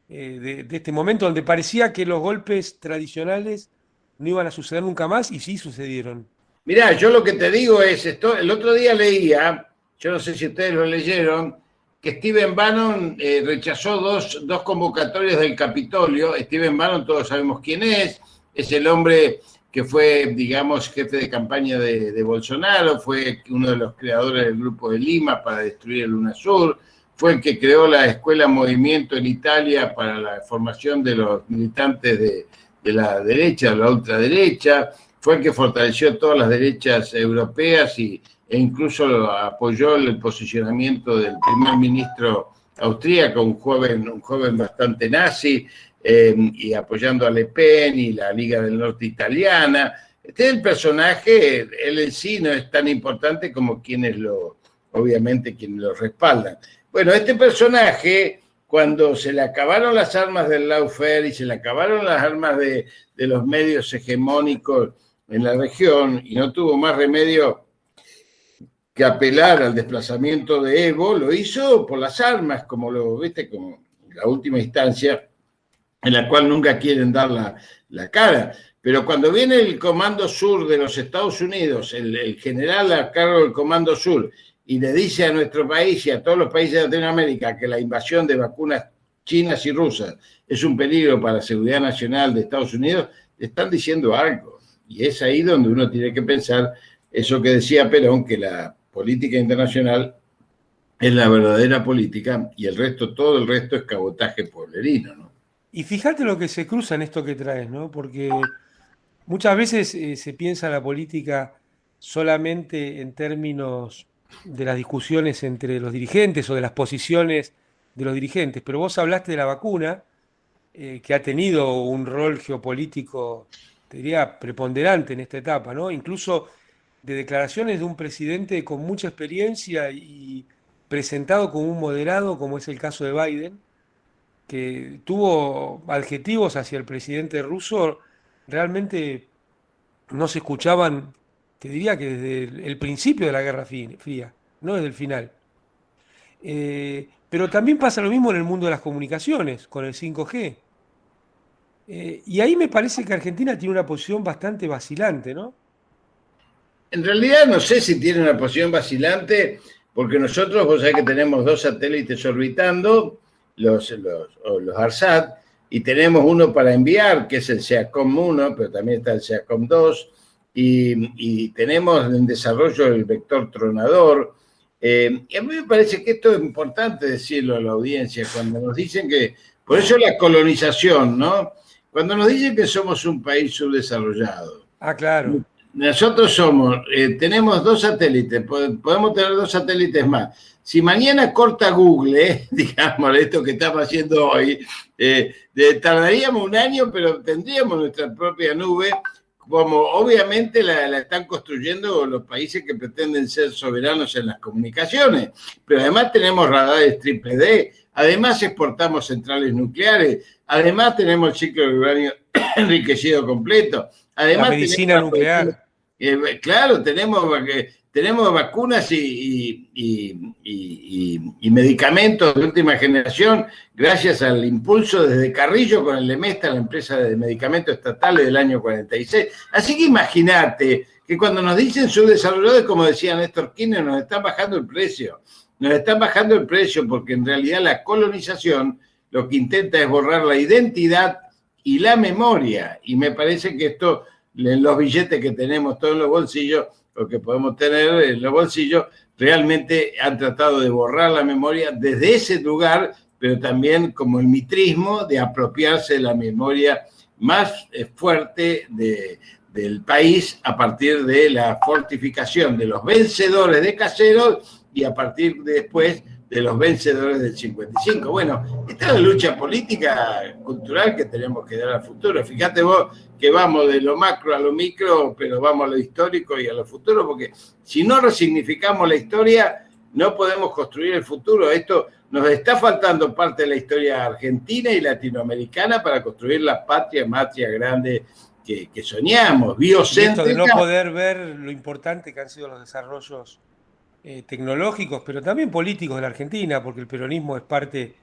de este momento donde parecía que los golpes tradicionales no iban a suceder nunca más y sí sucedieron? Mirá, yo lo que te digo es esto, el otro día leía, yo no sé si ustedes lo leyeron, que Stephen Bannon rechazó dos convocatorias del Capitolio. Stephen Bannon, todos sabemos quién es el hombre que fue, digamos, jefe de campaña de Bolsonaro, fue uno de los creadores del Grupo de Lima para destruir el UNASUR, fue el que creó la Escuela Movimiento en Italia para la formación de los militantes de la derecha, de la ultraderecha, fue el que fortaleció todas las derechas europeas e incluso apoyó el posicionamiento del primer ministro austríaco, un joven bastante nazi, y apoyando a Le Pen y la Liga del Norte italiana. Este es el personaje, él en sí no es tan importante como quienes lo respaldan. Bueno, este personaje, cuando se le acabaron las armas del lawfare y se le acabaron las armas de los medios hegemónicos en la región y no tuvo más remedio que apelar al desplazamiento de Evo, lo hizo por las armas, como la última instancia, en la cual nunca quieren dar la cara. Pero cuando viene el Comando Sur de los Estados Unidos, el general a cargo del Comando Sur, y le dice a nuestro país y a todos los países de Latinoamérica que la invasión de vacunas chinas y rusas es un peligro para la seguridad nacional de Estados Unidos, le están diciendo algo. Y es ahí donde uno tiene que pensar eso que decía Perón, que la política internacional es la verdadera política y todo el resto es cabotaje pueblerino, ¿no? Y fíjate lo que se cruza en esto que traes, ¿no? Porque muchas veces se piensa la política solamente en términos de las discusiones entre los dirigentes o de las posiciones de los dirigentes, pero vos hablaste de la vacuna, que ha tenido un rol geopolítico, te diría, preponderante en esta etapa, ¿no? Incluso de declaraciones de un presidente con mucha experiencia y presentado como un moderado, como es el caso de Biden, que tuvo adjetivos hacia el presidente ruso, realmente no se escuchaban, te diría que desde el principio de la Guerra Fría, no desde el final. Pero también pasa lo mismo en el mundo de las comunicaciones, con el 5G. Y ahí me parece que Argentina tiene una posición bastante vacilante, ¿no? En realidad no sé si tiene una posición vacilante, porque nosotros, vos sabés que tenemos 2 satélites orbitando, los ARSAT, y tenemos uno para enviar, que es el SEACOM 1, pero también está el SEACOM 2, y tenemos en desarrollo el vector tronador. Y a mí me parece que esto es importante decirlo a la audiencia, cuando nos dicen que, por eso la colonización, ¿no? Cuando nos dicen que somos un país subdesarrollado. Ah, claro. Nosotros tenemos 2 satélites, podemos tener 2 satélites más. Si mañana corta Google, digamos, esto que estamos haciendo hoy, tardaríamos un año, pero tendríamos nuestra propia nube, como obviamente la están construyendo los países que pretenden ser soberanos en las comunicaciones. Pero además tenemos radares triple D, además exportamos centrales nucleares, además tenemos el ciclo de uranio enriquecido completo. Además, la medicina nuclear. Claro, tenemos vacunas y medicamentos de última generación gracias al impulso desde Carrillo con el Lemesta, la empresa de medicamentos estatales del año 46. Así que imagínate que cuando nos dicen subdesarrollados, como decía Néstor Kirchner, nos están bajando el precio. Nos están bajando el precio porque en realidad la colonización lo que intenta es borrar la identidad y la memoria. Y me parece que esto, en los billetes que tenemos todos en los bolsillos, o que podemos tener en los bolsillos, realmente han tratado de borrar la memoria desde ese lugar, pero también como el mitrismo de apropiarse de la memoria más fuerte del país a partir de la fortificación de los vencedores de Caseros y a partir de después de los vencedores del 55. Bueno, esta es la lucha política, cultural que tenemos que dar al futuro. Fíjate vos que vamos de lo macro a lo micro, pero vamos a lo histórico y a lo futuro, porque si no resignificamos la historia, no podemos construir el futuro. Esto nos está faltando parte de la historia argentina y latinoamericana para construir la patria grande que soñamos, biocéntrica. Y esto de no poder ver lo importante que han sido los desarrollos tecnológicos, pero también políticos de la Argentina, porque el peronismo es parte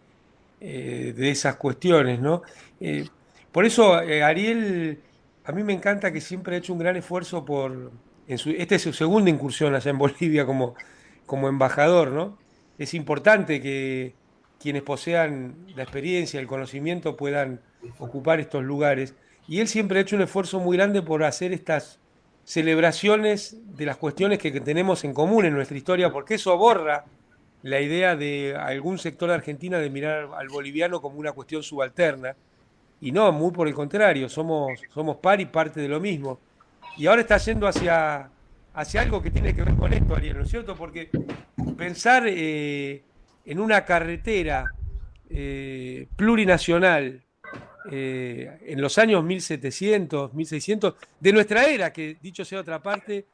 de esas cuestiones, ¿no? Por eso, Ariel, a mí me encanta que siempre ha hecho un gran esfuerzo esta es su segunda incursión allá en Bolivia como embajador, ¿no? Es importante que quienes posean la experiencia, el conocimiento puedan ocupar estos lugares. Y él siempre ha hecho un esfuerzo muy grande por hacer estas celebraciones de las cuestiones que tenemos en común en nuestra historia, porque eso borra la idea de algún sector de Argentina de mirar al boliviano como una cuestión subalterna. Y no, muy por el contrario, somos par y parte de lo mismo. Y ahora está yendo hacia algo que tiene que ver con esto, Ariel, ¿no es cierto? Porque pensar en una carretera plurinacional en los años 1700, 1600, de nuestra era, que dicho sea otra parte,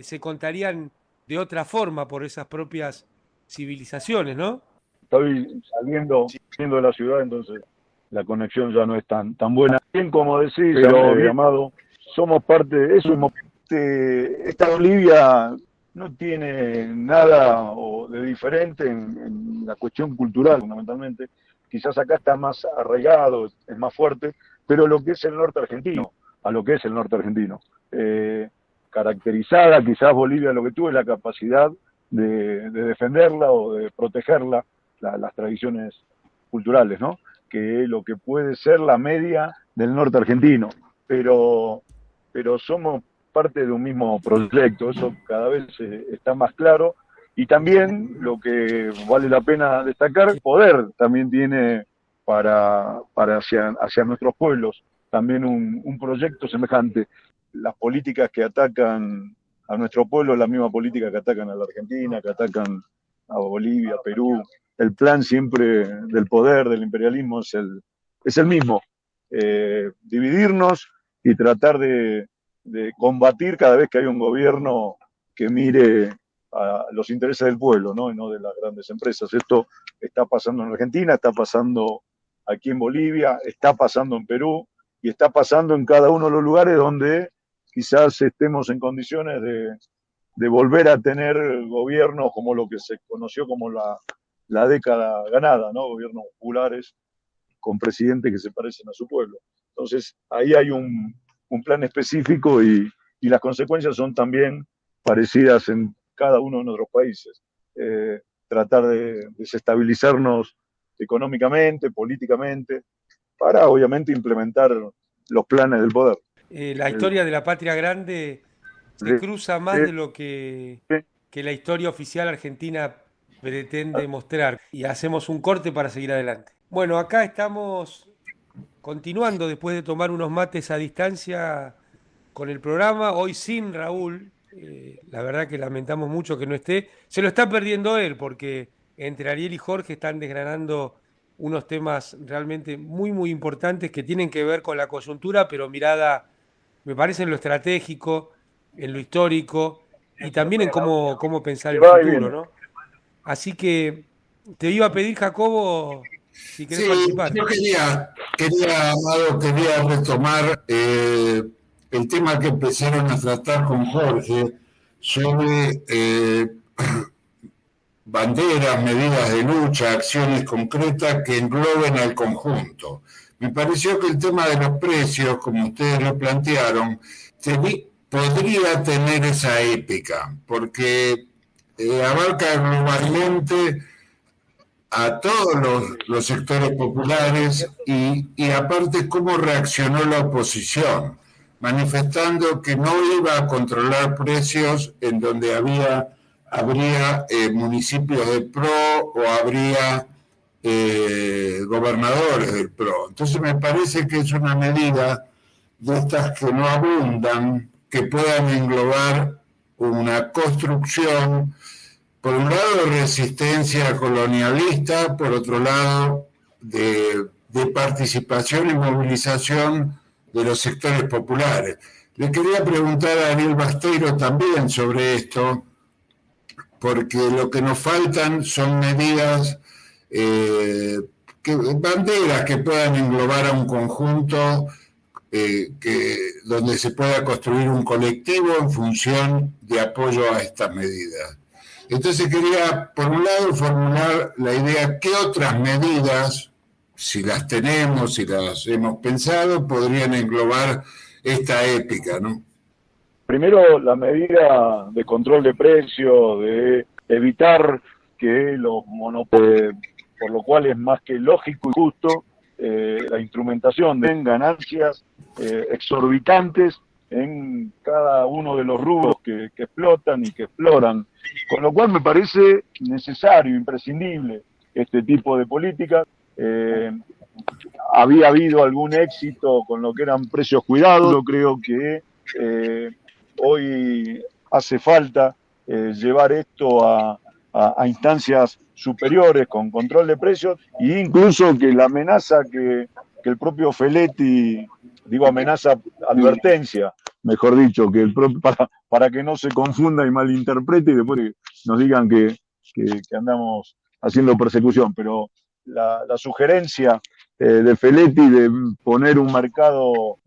se contarían de otra forma por esas propias civilizaciones, ¿no? Estoy saliendo de la ciudad, entonces la conexión ya no es tan buena. Bien, como decís, pero, Amado, somos parte de eso. Esta Bolivia no tiene nada de diferente en la cuestión cultural, fundamentalmente. Quizás acá está más arraigado, es más fuerte, pero lo que es el norte argentino, caracterizada, quizás Bolivia lo que tuvo es la capacidad de defenderla o de protegerla, las tradiciones culturales, ¿no? Que es lo que puede ser la media del norte argentino, pero somos parte de un mismo proyecto, eso cada vez está más claro. Y también, lo que vale la pena destacar, poder también tiene para hacia nuestros pueblos también un proyecto semejante. Las políticas que atacan a nuestro pueblo, la misma política que atacan a la Argentina, que atacan a Bolivia, Perú. El plan siempre del poder, del imperialismo, es el mismo. Dividirnos y tratar de combatir cada vez que hay un gobierno que mire a los intereses del pueblo, ¿no? Y no de las grandes empresas. Esto está pasando en Argentina, está pasando aquí en Bolivia, está pasando en Perú y está pasando en cada uno de los lugares donde quizás estemos en condiciones de volver a tener gobiernos como lo que se conoció como la década ganada, ¿no? Gobiernos populares con presidentes que se parecen a su pueblo. Entonces, ahí hay un plan específico y las consecuencias son también parecidas en cada uno de nuestros países. Tratar de desestabilizarnos económicamente, políticamente, para obviamente implementar los planes del poder. La historia de la patria grande se Sí, cruza más sí, de lo que la historia oficial argentina pretende mostrar. Y hacemos un corte para seguir adelante. Bueno, acá estamos continuando después de tomar unos mates a distancia con el programa, hoy sin Raúl. La verdad que lamentamos mucho que no esté. Se lo está perdiendo él porque entre Ariel y Jorge están desgranando unos temas realmente muy, muy importantes que tienen que ver con la coyuntura, pero mirada, me parece, en lo estratégico, en lo histórico y también en cómo pensar que el va y futuro, viene. ¿no? Así que te iba a pedir, Jacobo, si querés Sí, participar. yo Amado, quería retomar el tema que empezaron a tratar con Jorge sobre banderas, medidas de lucha, acciones concretas que engloben al conjunto. Me pareció que el tema de los precios, como ustedes lo plantearon, podría tener esa épica, porque abarca globalmente a todos los sectores populares y aparte cómo reaccionó la oposición, manifestando que no iba a controlar precios en donde habría municipios del PRO o habría gobernadores del PRO. Entonces me parece que es una medida de estas que no abundan, que puedan englobar una construcción, por un lado, de resistencia colonialista, por otro lado, de participación y movilización de los sectores populares. Le quería preguntar a Ariel Basteiro también sobre esto, porque lo que nos faltan son medidas, banderas que puedan englobar a un conjunto donde se pueda construir un colectivo en función de apoyo a estas medidas. Entonces quería, por un lado, formular la idea, ¿qué otras medidas, si las tenemos, si las hemos pensado, podrían englobar esta épica, ¿no? Primero, la medida de control de precios, de evitar que los monopolios, por lo cual es más que lógico y justo la instrumentación de ganancias exorbitantes en cada uno de los rubros que explotan y que exploran. Con lo cual me parece necesario, imprescindible este tipo de políticas. Había habido algún éxito con lo que eran precios cuidados. Yo creo que hoy hace falta llevar esto a instancias superiores con control de precios e incluso que la amenaza que el propio Feletti, digo amenaza, advertencia, mejor dicho, que para que no se confunda y malinterprete y después nos digan que andamos haciendo persecución, pero la sugerencia de Feletti de poner un mercado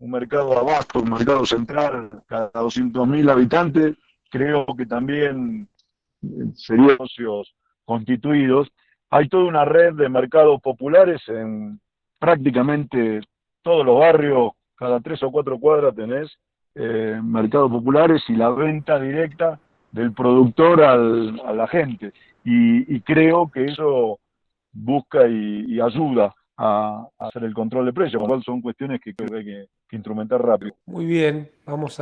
abasto, un mercado central cada 200.000 habitantes, creo que también serían socios constituidos. Hay toda una red de mercados populares en prácticamente todos los barrios, cada 3 o 4 cuadras tenés mercados populares y la venta directa del productor a la gente. Y creo que eso busca y ayuda a hacer el control de precios, con lo cual son cuestiones que creo que hay que instrumentar rápido. Muy bien, vamos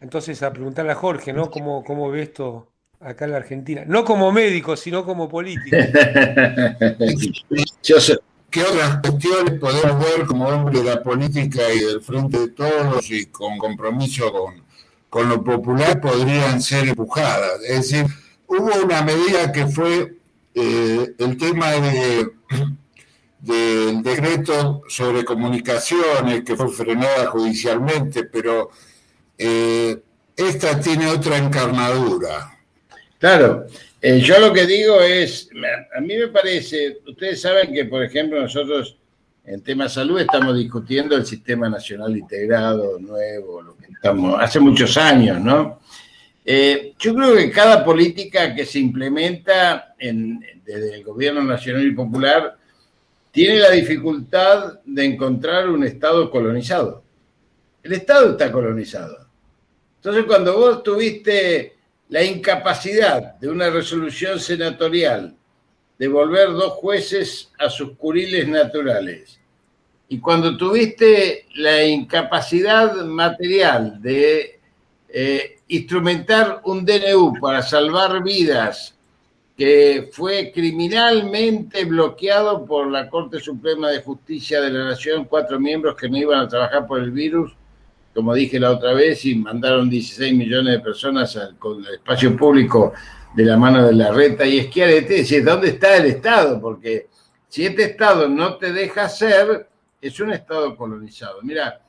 entonces a preguntarle a Jorge, ¿no? ¿Cómo ve esto acá en la Argentina? No como médico, sino como político. ¿Qué otras cuestiones podemos ver como hombre de la política y del frente de todos y con compromiso con lo popular podrían ser empujadas? Es decir, hubo una medida que fue el tema del decreto sobre comunicaciones que fue frenada judicialmente, pero esta tiene otra encarnadura. Claro, yo lo que digo es, a mí me parece, ustedes saben que, por ejemplo, nosotros en tema salud estamos discutiendo el Sistema Nacional Integrado nuevo, lo que estamos, hace muchos años, ¿no? Yo creo que cada política que se implementa desde el gobierno nacional y popular tiene la dificultad de encontrar un Estado colonizado. El Estado está colonizado. Entonces, cuando vos tuviste la incapacidad de una resolución senatorial de volver 2 jueces a sus curiles naturales, y cuando tuviste la incapacidad material de instrumentar un DNU para salvar vidas, que fue criminalmente bloqueado por la Corte Suprema de Justicia de la Nación, 4 miembros que no iban a trabajar por el virus, como dije la otra vez, y mandaron 16 millones de personas con el espacio público de la mano de Larreta y Schiaretti, decir, ¿dónde está el Estado? Porque si este Estado no te deja hacer, es un Estado colonizado. Mira,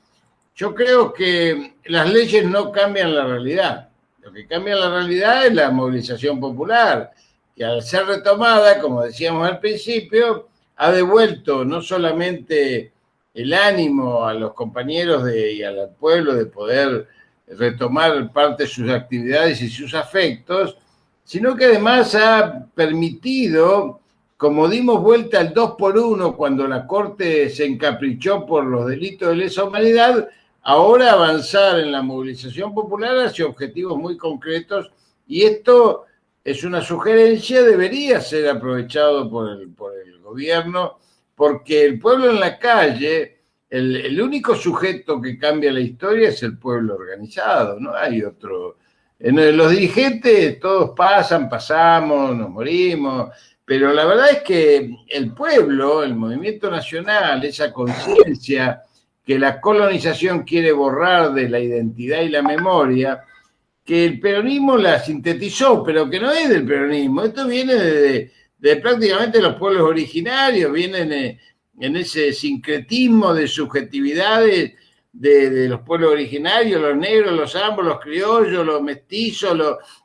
yo creo que las leyes no cambian la realidad. Lo que cambia la realidad es la movilización popular, que al ser retomada, como decíamos al principio, ha devuelto no solamente el ánimo a los compañeros y al pueblo de poder retomar parte de sus actividades y sus afectos, sino que además ha permitido, como dimos vuelta al 2x1 cuando la Corte se encaprichó por los delitos de lesa humanidad, ahora avanzar en la movilización popular hacia objetivos muy concretos, y esto es una sugerencia, debería ser aprovechado por el gobierno, porque el pueblo en la calle, el único sujeto que cambia la historia es el pueblo organizado, no hay otro. Los dirigentes todos pasamos, nos morimos, pero la verdad es que el pueblo, el movimiento nacional, esa conciencia que la colonización quiere borrar de la identidad y la memoria, que el peronismo la sintetizó, pero que no es del peronismo, esto viene de prácticamente los pueblos originarios, vienen en ese sincretismo de subjetividades de los pueblos originarios, los negros, los ambos, los criollos, los mestizos,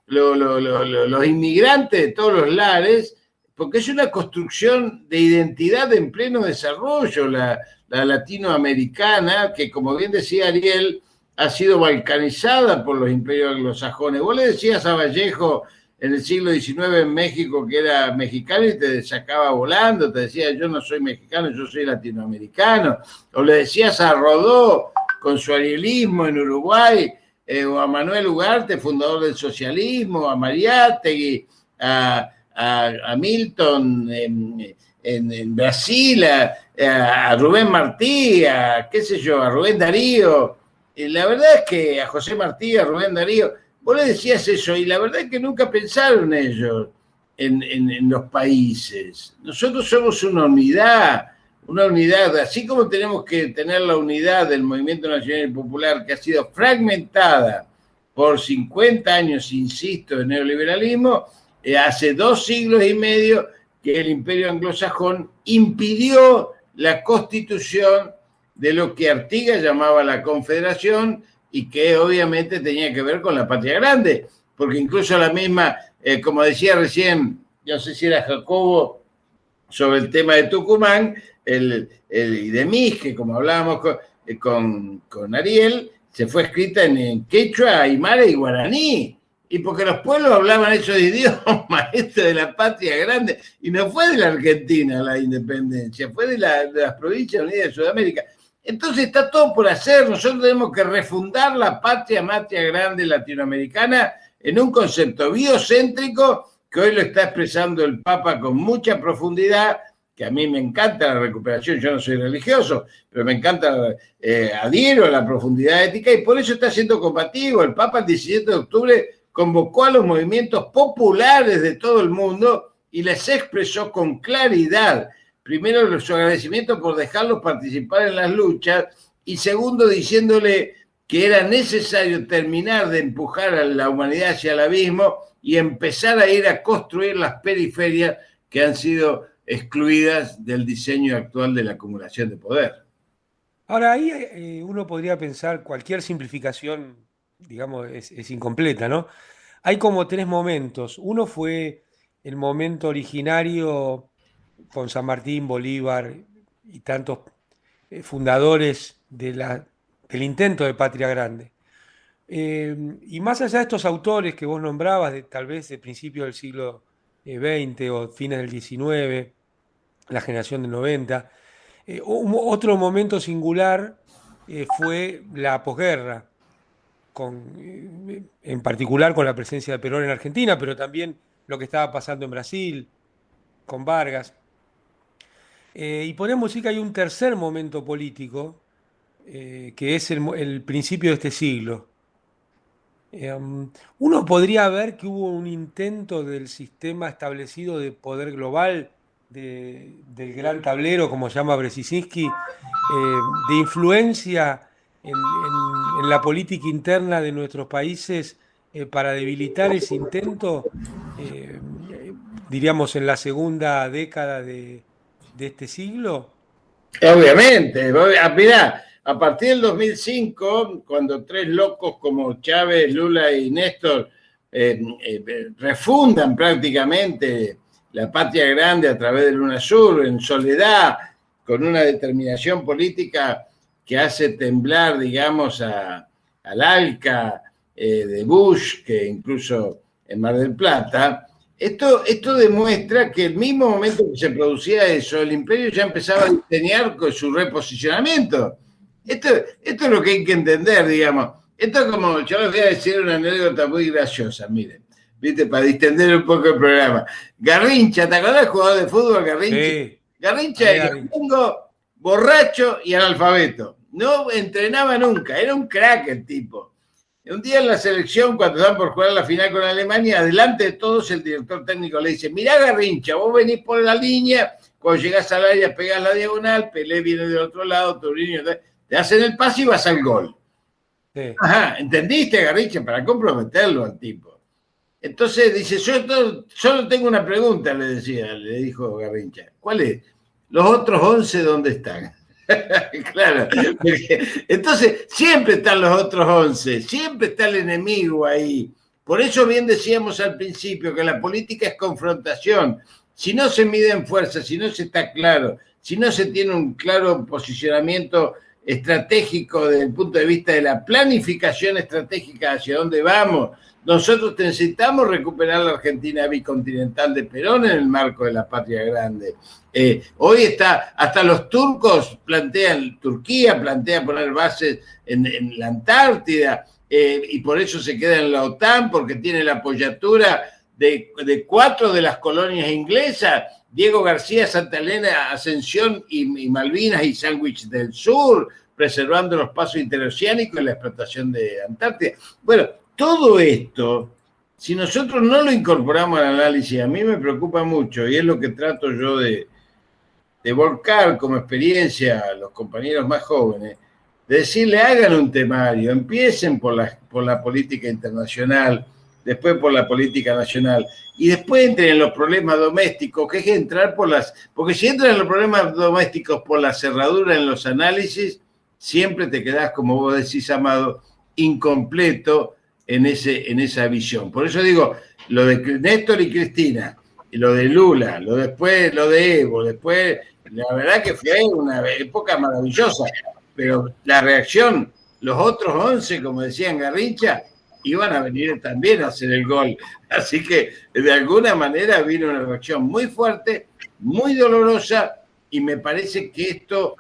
los inmigrantes de todos los lares, porque es una construcción de identidad en pleno desarrollo, la latinoamericana, que como bien decía Ariel, ha sido balcanizada por los imperios anglosajones. Vos le decías a Vallejo en el siglo XIX en México que era mexicano y te sacaba volando, te decía yo no soy mexicano, yo soy latinoamericano. O le decías a Rodó con su arielismo en Uruguay, o a Manuel Ugarte, fundador del socialismo, a Mariátegui, a Milton en Brasil, a Rubén Martí, a Rubén Darío. La verdad es que a José Martí, a Rubén Darío, vos le decías eso, y la verdad es que nunca pensaron ellos en los países. Nosotros somos una unidad, así como tenemos que tener la unidad del Movimiento Nacional y Popular, que ha sido fragmentada por 50 años, insisto, de neoliberalismo, hace 2 siglos y medio que el imperio anglosajón impidió la constitución de lo que Artigas llamaba la Confederación y que obviamente tenía que ver con la Patria Grande, porque incluso la misma, como decía recién, no sé si era Jacobo, sobre el tema de Tucumán, y de Mis, que como hablábamos con Ariel, se fue escrita en quechua, aymara y guaraní, y porque los pueblos hablaban esos idiomas, de la Patria Grande, y no fue de la Argentina la independencia, fue de las Provincias Unidas de Sudamérica. Entonces está todo por hacer, nosotros tenemos que refundar la patria grande latinoamericana en un concepto biocéntrico que hoy lo está expresando el Papa con mucha profundidad, que a mí me encanta la recuperación, yo no soy religioso, pero me encanta, adhiero a la profundidad ética y por eso está siendo combativo. El Papa el 17 de octubre convocó a los movimientos populares de todo el mundo y les expresó con claridad, primero, su agradecimiento por dejarlos participar en las luchas y segundo, diciéndole que era necesario terminar de empujar a la humanidad hacia el abismo y empezar a ir a construir las periferias que han sido excluidas del diseño actual de la acumulación de poder. Ahora, ahí uno podría pensar, cualquier simplificación, digamos, es incompleta, ¿no? Hay como 3 momentos. Uno fue el momento originario con San Martín, Bolívar y tantos fundadores del intento de Patria Grande. Y más allá de estos autores que vos nombrabas, tal vez de principios del siglo XX o fines del XIX, la generación del 90, otro momento singular fue la posguerra, en particular con la presencia de Perón en Argentina, pero también lo que estaba pasando en Brasil, con Vargas. Y podríamos decir que hay un tercer momento político, que es el principio de este siglo. Uno podría ver que hubo un intento del sistema establecido de poder global, del gran tablero, como llama Brzezinski, de influencia en la política interna de nuestros países, para debilitar ese intento, eh, diríamos en la segunda década de este siglo. Obviamente, mirá, a partir del 2005, cuando tres locos como Chávez, Lula y Néstor refundan prácticamente la patria grande a través del UNASUR, en soledad, con una determinación política que hace temblar, digamos, al ALCA de Bush, que incluso en Mar del Plata. Esto demuestra que el mismo momento que se producía eso, el imperio ya empezaba a diseñar con su reposicionamiento. Esto es lo que hay que entender, digamos. Esto es como, yo les voy a decir una anécdota muy graciosa, miren, ¿viste? Para distender un poco el programa. Garrincha, ¿te acordás del jugador de fútbol Garrincha? Sí. Garrincha era borracho y analfabeto. No entrenaba nunca, era un crack el tipo. Un día en la selección, cuando estaban por jugar la final con Alemania, adelante de todos el director técnico le dice: mirá, Garrincha, vos venís por la línea, cuando llegás al área pegás la diagonal, Pelé viene del otro lado, Turinho, te hacen el pase y vas al gol. Sí. Ajá, ¿entendiste, Garrincha? Para comprometerlo al tipo. Entonces dice: yo solo tengo una pregunta, le dijo Garrincha. ¿Cuál es? ¿Los otros 11 dónde están? Claro, porque, entonces siempre están los otros 11, siempre está el enemigo ahí. Por eso bien decíamos al principio que la política es confrontación. Si no se miden fuerzas, si no se está claro, si no se tiene un claro posicionamiento estratégico desde el punto de vista de la planificación estratégica hacia dónde vamos, nosotros necesitamos recuperar la Argentina bicontinental de Perón en el marco de la patria grande. Hoy está, hasta los turcos Turquía plantea poner bases en la Antártida, y por eso se queda en la OTAN, porque tiene la apoyatura de 4 de las colonias inglesas: Diego García, Santa Elena, Ascensión y Malvinas y Sandwich del Sur, preservando los pasos interoceánicos y la explotación de Antártida. Bueno, todo esto, si nosotros no lo incorporamos al análisis, a mí me preocupa mucho, y es lo que trato yo de volcar como experiencia a los compañeros más jóvenes, de decirle: hagan un temario, empiecen por la política internacional, después por la política nacional, y después entren en los problemas domésticos, que es entrar porque si entran en los problemas domésticos por la cerradura en los análisis, siempre te quedás, como vos decís, Amado, incompleto en esa visión. Por eso digo, lo de Néstor y Cristina, y lo de Lula, lo de Evo, después, la verdad que fue una época maravillosa, pero la reacción, los otros 11, como decían Garrincha, iban a venir también a hacer el gol. Así que, de alguna manera, vino una reacción muy fuerte, muy dolorosa, y me parece que esto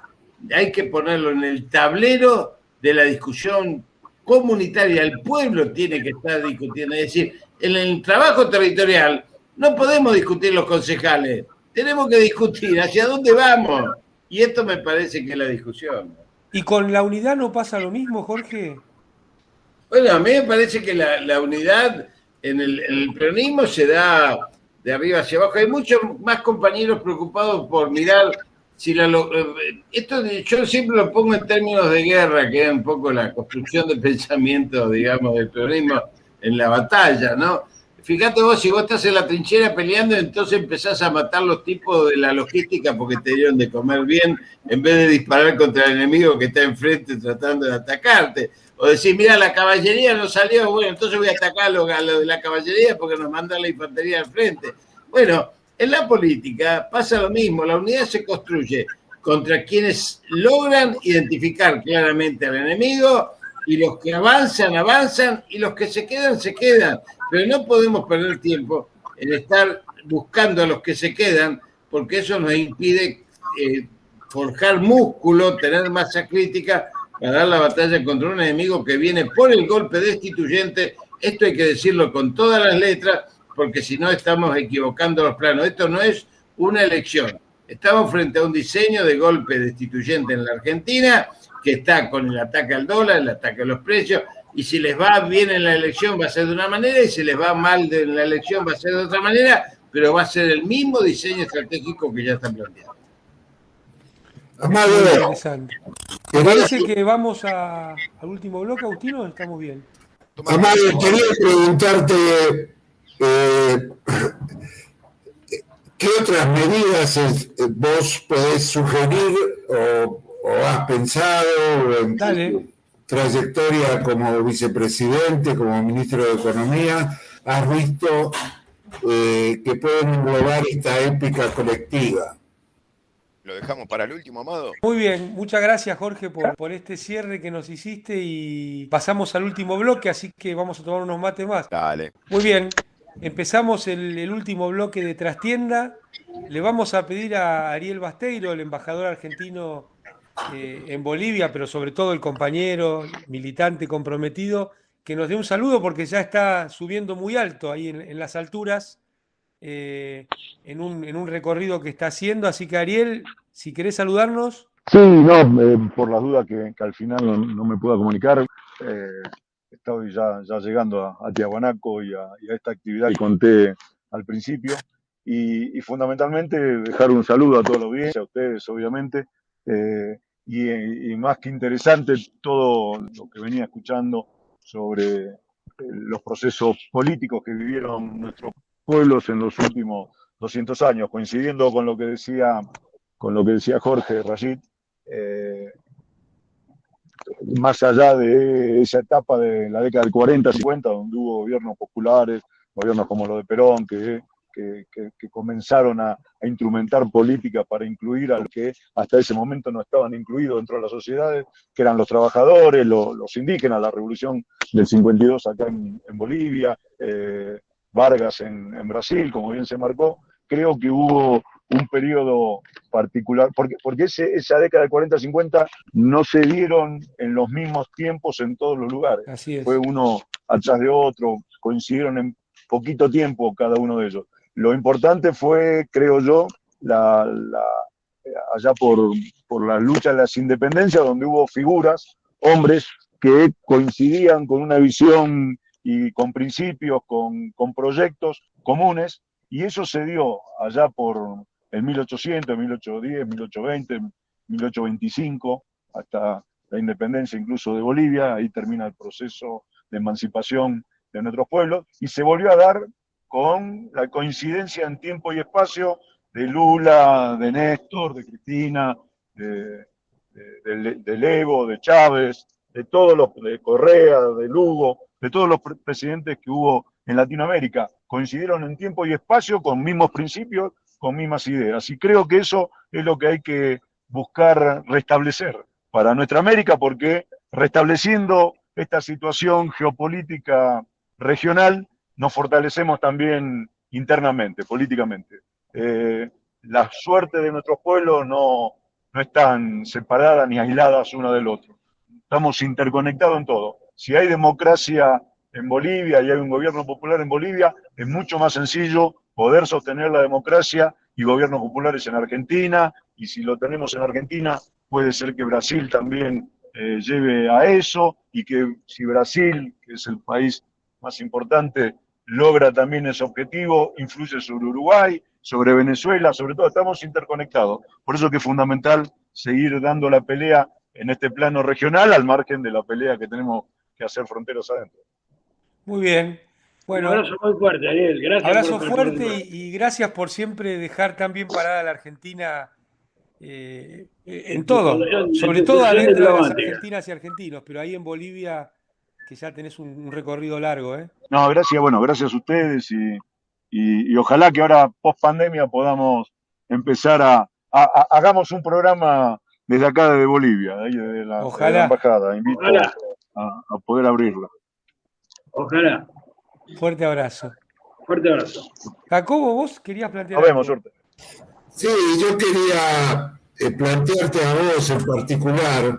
hay que ponerlo en el tablero de la discusión comunitaria. El pueblo tiene que estar discutiendo. Es decir, en el trabajo territorial no podemos discutir los concejales, tenemos que discutir hacia dónde vamos. Y esto me parece que es la discusión. ¿Y con la unidad no pasa lo mismo, Jorge? Bueno, a mí me parece que la unidad en el peronismo se da de arriba hacia abajo. Hay muchos más compañeros preocupados por mirar si esto yo siempre lo pongo en términos de guerra, que es un poco la construcción de pensamiento, digamos, del peronismo en la batalla, ¿no? Fíjate vos, si vos estás en la trinchera peleando, entonces empezás a matar los tipos de la logística porque te dieron de comer bien, en vez de disparar contra el enemigo que está enfrente tratando de atacarte. O decir: mira, la caballería no salió, bueno, entonces voy a atacar a lo de la caballería porque nos manda la infantería al frente. Bueno, en la política pasa lo mismo, la unidad se construye contra quienes logran identificar claramente al enemigo, y los que avanzan, y los que se quedan. Pero no podemos perder tiempo en estar buscando a los que se quedan, porque eso nos impide forjar músculo, tener masa crítica para dar la batalla contra un enemigo que viene por el golpe destituyente. Esto hay que decirlo con todas las letras, porque si no estamos equivocando los planos. Esto no es una elección, Estamos frente a un diseño de golpe destituyente en la Argentina que está con el ataque al dólar, el ataque a los precios, y si les va bien en la elección va a ser de una manera, y si les va mal en la elección va a ser de otra manera, pero va a ser el mismo diseño estratégico que ya está planteado. Amado, interesante. ¿Te parece que vamos al último bloque, Agustino, o estamos bien? Amado, quería preguntarte ¿qué otras medidas vos podés sugerir o has pensado en tu trayectoria como vicepresidente, como ministro de Economía, has visto que pueden englobar esta épica colectiva? Lo dejamos para el último, Amado. Muy bien, muchas gracias, Jorge, por este cierre que nos hiciste y pasamos al último bloque, así que vamos a tomar unos mates más. Dale. Muy bien, empezamos el último bloque de Trastienda. Le vamos a pedir a Ariel Basteiro, el embajador argentino en Bolivia, pero sobre todo el compañero, militante comprometido, que nos dé un saludo porque ya está subiendo muy alto ahí en las alturas. En un recorrido que está haciendo, así que Ariel, si querés saludarnos. Sí, no, por las dudas que al final no me pueda comunicar, estoy ya llegando a Tiahuanaco y a esta actividad que conté al principio, y fundamentalmente dejar un saludo a toda la audiencia, a ustedes obviamente, y más que interesante todo lo que venía escuchando sobre los procesos políticos que vivieron nuestros pueblos en los últimos 200 años, coincidiendo con lo que decía Jorge Rashid, más allá de esa etapa de la década del 40-50, donde hubo gobiernos populares, gobiernos como los de Perón, que comenzaron a instrumentar políticas para incluir a los que hasta ese momento no estaban incluidos dentro de las sociedades, que eran los trabajadores, los indígenas, la revolución del 52 acá en Bolivia, Vargas en Brasil, como bien se marcó. Creo que hubo un periodo particular, porque esa década del 40-50 no se dieron en los mismos tiempos en todos los lugares. Así es. Fue uno atrás de otro, coincidieron en poquito tiempo cada uno de ellos. Lo importante fue, creo yo, allá por la lucha de las independencias, donde hubo figuras, hombres, que coincidían con una visión y con principios, con proyectos comunes, y eso se dio allá por el 1800, 1810, 1820, 1825, hasta la independencia incluso de Bolivia. Ahí termina el proceso de emancipación de nuestros pueblos, y se volvió a dar con la coincidencia en tiempo y espacio de Lula, de Néstor, de Cristina, de Evo, de Chávez, de Correa, de Lugo, de todos los presidentes que hubo en Latinoamérica. Coincidieron en tiempo y espacio con mismos principios, con mismas ideas. Y creo que eso es lo que hay que buscar restablecer para nuestra América, porque restableciendo esta situación geopolítica regional, nos fortalecemos también internamente, políticamente. La suerte de nuestros pueblos no están separadas ni aisladas una del otro. Estamos interconectados en todo. Si hay democracia en Bolivia y hay un gobierno popular en Bolivia, es mucho más sencillo poder sostener la democracia y gobiernos populares en Argentina, y si lo tenemos en Argentina, puede ser que Brasil también lleve a eso, y que si Brasil, que es el país más importante, logra también ese objetivo, influye sobre Uruguay, sobre Venezuela, sobre todo estamos interconectados. Por eso que es fundamental seguir dando la pelea en este plano regional, al margen de la pelea que tenemos que hacer fronteras adentro. Muy bien. Bueno, un abrazo muy fuerte, Ariel. Gracias. Abrazo fuerte y gracias por siempre dejar tan bien parada a la Argentina en todo, sobre todo adentro de las argentinas y argentinos, pero ahí en Bolivia, que ya tenés un recorrido largo, ¿eh? No, gracias a ustedes, y ojalá que ahora, post pandemia, podamos empezar hagamos un programa desde acá, desde Bolivia, desde la embajada. Invito a poder abrirla. Ojalá. Fuerte abrazo. Fuerte abrazo. Jacobo, vos querías plantear. Nos vemos, suerte. Sí, yo quería plantearte a vos en particular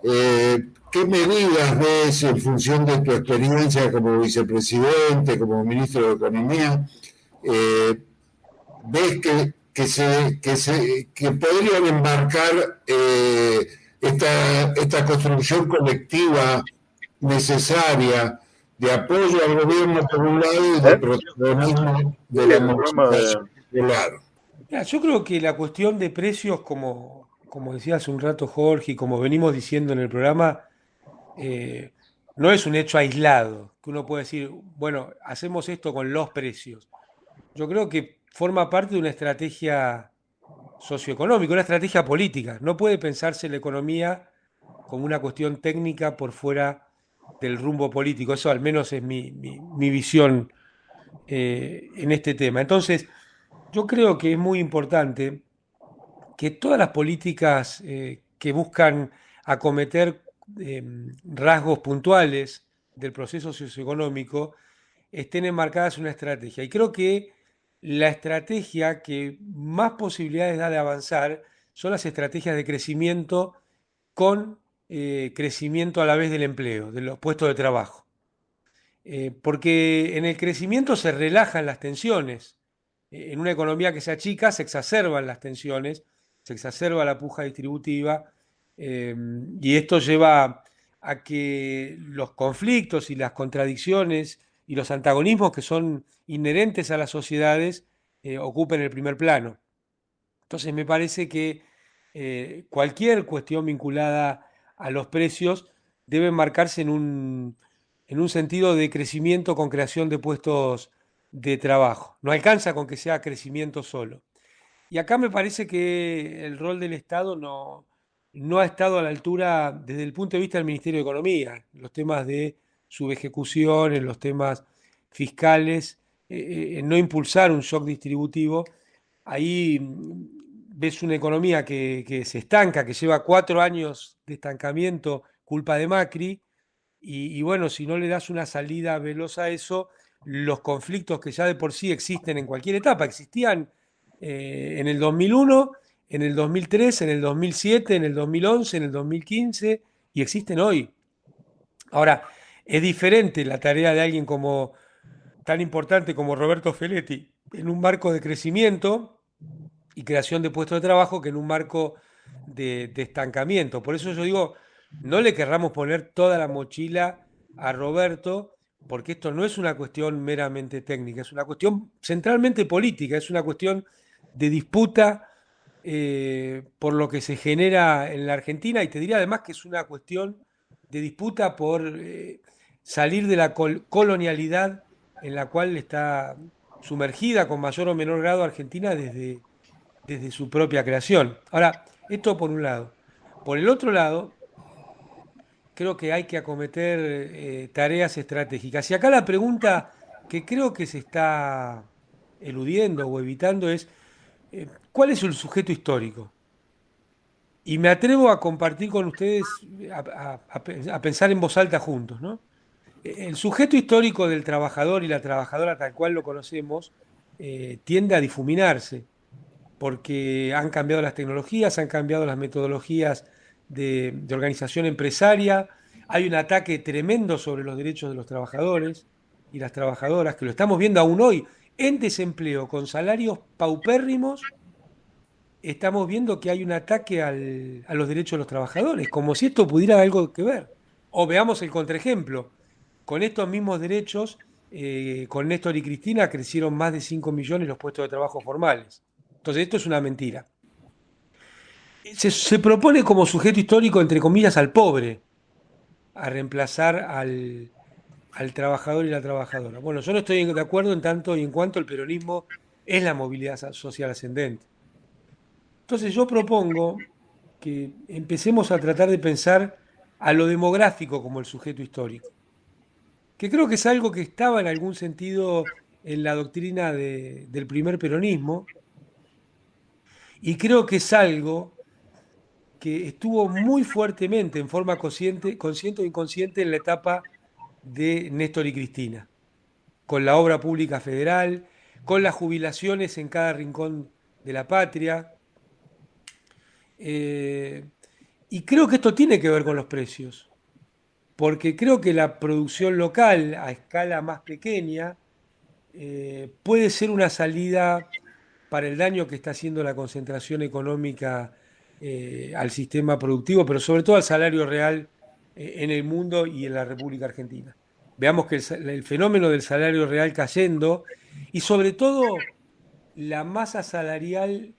qué medidas ves en función de tu experiencia como vicepresidente, como ministro de Economía, ves que que podrían embarcar esta construcción colectiva necesaria de apoyo al gobierno por un lado y de protagonismo de la movilización popular. Yo creo que la cuestión de precios, como decía hace un rato Jorge, y como venimos diciendo en el programa, no es un hecho aislado, que uno puede decir, bueno, hacemos esto con los precios. Yo creo que forma parte de una estrategia socioeconómica, una estrategia política. No puede pensarse la economía como una cuestión técnica por fuera del rumbo político. Eso al menos es mi visión en este tema. Entonces, yo creo que es muy importante que todas las políticas que buscan acometer rasgos puntuales del proceso socioeconómico estén enmarcadas en una estrategia. Y creo que la estrategia que más posibilidades da de avanzar son las estrategias de crecimiento con crecimiento a la vez del empleo, de los puestos de trabajo. Porque en el crecimiento se relajan las tensiones. En una economía que se achica se exacerban las tensiones, se exacerba la puja distributiva y esto lleva a que los conflictos y las contradicciones y los antagonismos que son inherentes a las sociedades ocupen el primer plano. Entonces me parece que cualquier cuestión vinculada a los precios debe marcarse en un sentido de crecimiento con creación de puestos de trabajo. No alcanza con que sea crecimiento solo. Y acá me parece que el rol del Estado no ha estado a la altura desde el punto de vista del Ministerio de Economía, en los temas de subejecución, en los temas fiscales, en no impulsar un shock distributivo. Ahí ves una economía que se estanca, que lleva 4 años de estancamiento, culpa de Macri, y bueno, si no le das una salida veloz a eso, los conflictos que ya de por sí existen en cualquier etapa, existían en el 2001, en el 2003, en el 2007, en el 2011, en el 2015 y existen hoy. Ahora, es diferente la tarea de alguien tan importante como Roberto Feletti en un marco de crecimiento y creación de puestos de trabajo que en un marco de estancamiento. Por eso yo digo, no le querramos poner toda la mochila a Roberto, porque esto no es una cuestión meramente técnica, es una cuestión centralmente política, es una cuestión de disputa por lo que se genera en la Argentina, y te diría además que es una cuestión de disputa por salir de la colonialidad en la cual está sumergida con mayor o menor grado Argentina desde su propia creación. Ahora, esto por un lado. Por el otro lado, creo que hay que acometer tareas estratégicas. Y acá la pregunta que creo que se está eludiendo o evitando es, ¿cuál es el sujeto histórico? Y me atrevo a compartir con ustedes, a pensar en voz alta juntos, ¿no? El sujeto histórico del trabajador y la trabajadora tal cual lo conocemos tiende a difuminarse, porque han cambiado las tecnologías, han cambiado las metodologías de organización empresaria, hay un ataque tremendo sobre los derechos de los trabajadores y las trabajadoras, que lo estamos viendo aún hoy, en desempleo, con salarios paupérrimos, estamos viendo que hay un ataque a los derechos de los trabajadores, como si esto pudiera algo que ver. O veamos el contraejemplo, con estos mismos derechos, con Néstor y Cristina crecieron más de 5 millones los puestos de trabajo formales. Entonces esto es una mentira. Se propone como sujeto histórico, entre comillas, al pobre, a reemplazar al trabajador y la trabajadora. Bueno, yo no estoy de acuerdo en tanto y en cuanto el peronismo es la movilidad social ascendente. Entonces yo propongo que empecemos a tratar de pensar a lo demográfico como el sujeto histórico, que creo que es algo que estaba en algún sentido en la doctrina del primer peronismo, y creo que es algo que estuvo muy fuertemente, en forma consciente o inconsciente, en la etapa de Néstor y Cristina, con la obra pública federal, con las jubilaciones en cada rincón de la patria. Y creo que esto tiene que ver con los precios, porque creo que la producción local a escala más pequeña puede ser una salida para el daño que está haciendo la concentración económica al sistema productivo, pero sobre todo al salario real en el mundo y en la República Argentina. Veamos que el fenómeno del salario real cayendo y sobre todo la masa salarial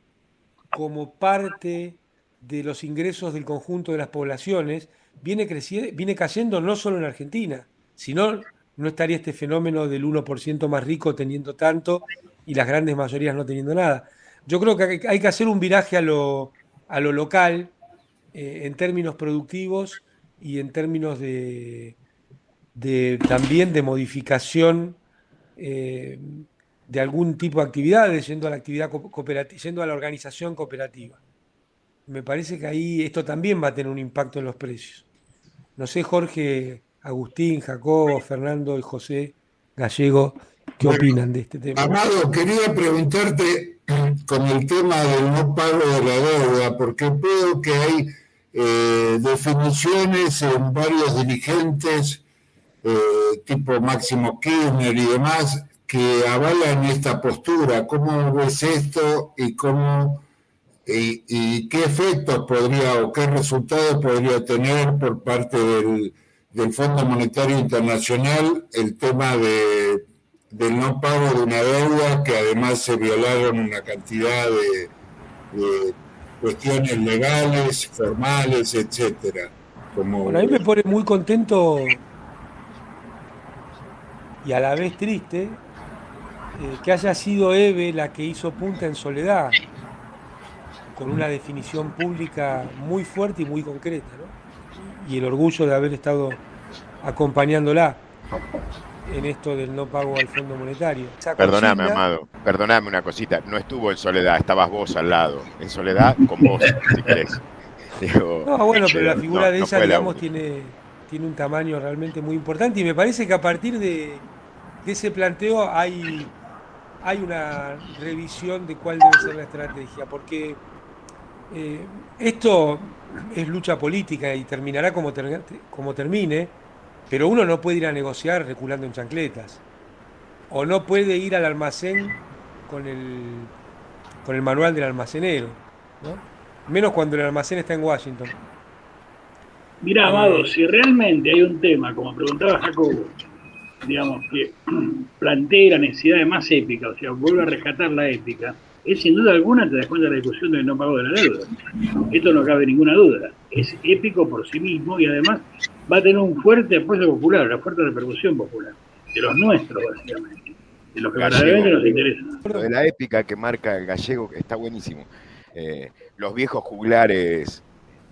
como parte de los ingresos del conjunto de las poblaciones viene cayendo no solo en Argentina, sino no estaría este fenómeno del 1% más rico teniendo tanto y las grandes mayorías no teniendo nada. Yo creo que hay que hacer un viraje a lo local en términos productivos y en términos también de modificación de algún tipo de actividades, yendo a la actividad cooperativa, yendo a la organización cooperativa. Me parece que ahí esto también va a tener un impacto en los precios. No sé, Jorge, Agustín, Jacobo, Fernando y José Gallego, ¿qué opinan de este tema? Amado, quería preguntarte con el tema del no pago de la deuda, porque veo que hay definiciones en varios dirigentes, tipo Máximo Kirchner y demás, que avalan esta postura. ¿Cómo ves esto y qué efectos podría o qué resultados podría tener por parte del Fondo Monetario Internacional el tema del no pago de una deuda, que además se violaron una cantidad de cuestiones legales, formales, etcétera? Bueno, a mí me pone muy contento y a la vez triste que haya sido Eve la que hizo punta en Soledad, con una definición pública muy fuerte y muy concreta, ¿no? Y el orgullo de haber estado acompañándola en esto del no pago al Fondo Monetario. Perdóname, Amado, perdóname una cosita, no estuvo en Soledad, estabas vos al lado, en Soledad con vos, si querés. Digo, no, bueno, pero la figura de ella, digamos, tiene un tamaño realmente muy importante y me parece que a partir de ese planteo hay una revisión de cuál debe ser la estrategia, porque esto es lucha política y terminará como termine, pero uno no puede ir a negociar reculando en chancletas, o no puede ir al almacén con el manual del almacenero, ¿no? Menos cuando el almacén está en Washington. Mirá, Amado, si realmente hay un tema, como preguntaba Jacobo, digamos, que plantea la necesidad de más épica, o sea, vuelve a rescatar la épica, es sin duda alguna, te das cuenta de la discusión del no pago de la deuda. Esto no cabe ninguna duda. Es épico por sí mismo y además va a tener un fuerte apoyo popular, una fuerte repercusión popular, de los nuestros, básicamente, de los que verdaderamente nos interesan. Lo de la épica que marca el Gallego está buenísimo. Los viejos juglares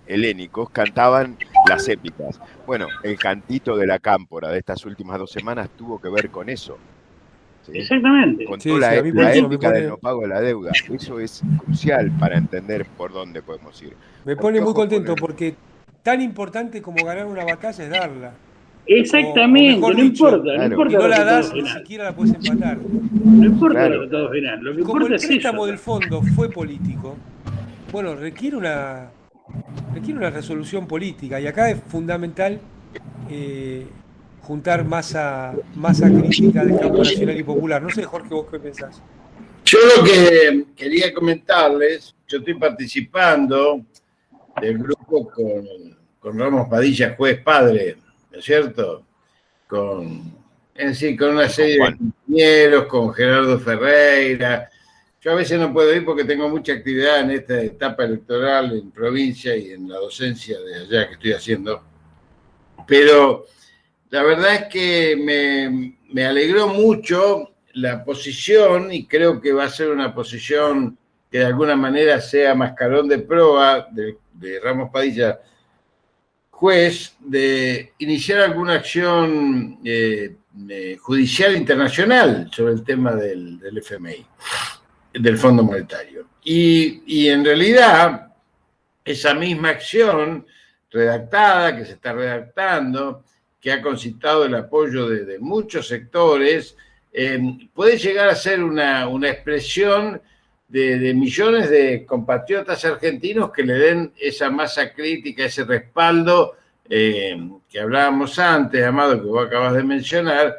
helénicos cantaban las épicas. Bueno, el cantito de la cámpora de estas últimas 2 semanas tuvo que ver con eso. ¿Sí? Exactamente. Contó la épica del no pago de la deuda. Eso es crucial para entender por dónde podemos ir. Me pone muy contento porque tan importante como ganar una batalla es darla. Exactamente, no importa. No importa. Si no la das, ni siquiera la puedes empatar. No importa el resultado final. Lo que como importa el préstamo del fondo fue político, bueno, requiere una resolución política y acá es fundamental juntar masa crítica del campo nacional y popular. No sé, Jorge, vos qué pensás. Yo lo que quería comentarles, yo estoy participando del grupo con Ramos Padilla, juez padre, ¿no es cierto? Con una serie de compañeros, con Gerardo Ferreira. Yo a veces no puedo ir porque tengo mucha actividad en esta etapa electoral en provincia y en la docencia de allá que estoy haciendo. Pero la verdad es que me alegró mucho la posición y creo que va a ser una posición que de alguna manera sea mascarón de proa de Ramos Padilla, juez, de iniciar alguna acción judicial internacional sobre el tema del FMI. Del Fondo Monetario. Y en realidad, esa misma acción redactada, que se está redactando, que ha concitado el apoyo de muchos sectores, puede llegar a ser una expresión de millones de compatriotas argentinos que le den esa masa crítica, ese respaldo que hablábamos antes, Amado, que vos acabas de mencionar,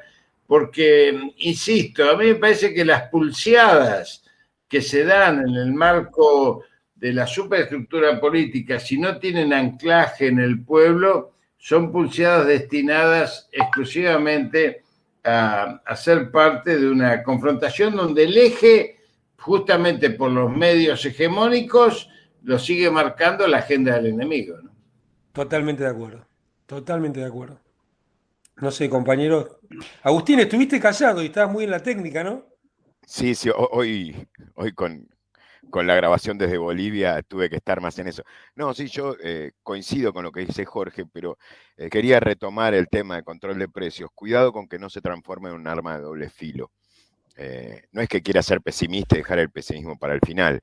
porque, insisto, a mí me parece que las pulseadas que se dan en el marco de la superestructura política, si no tienen anclaje en el pueblo, son pulseadas destinadas exclusivamente a ser parte de una confrontación donde el eje, justamente por los medios hegemónicos, lo sigue marcando la agenda del enemigo, ¿no? Totalmente de acuerdo. Totalmente de acuerdo. No sé, compañero. Agustín, estuviste callado y estabas muy en la técnica, ¿no? Sí, hoy con la grabación desde Bolivia tuve que estar más en eso. No, sí, yo coincido con lo que dice Jorge, pero quería retomar el tema de control de precios. Cuidado con que no se transforme en un arma de doble filo. No es que quiera ser pesimista y dejar el pesimismo para el final,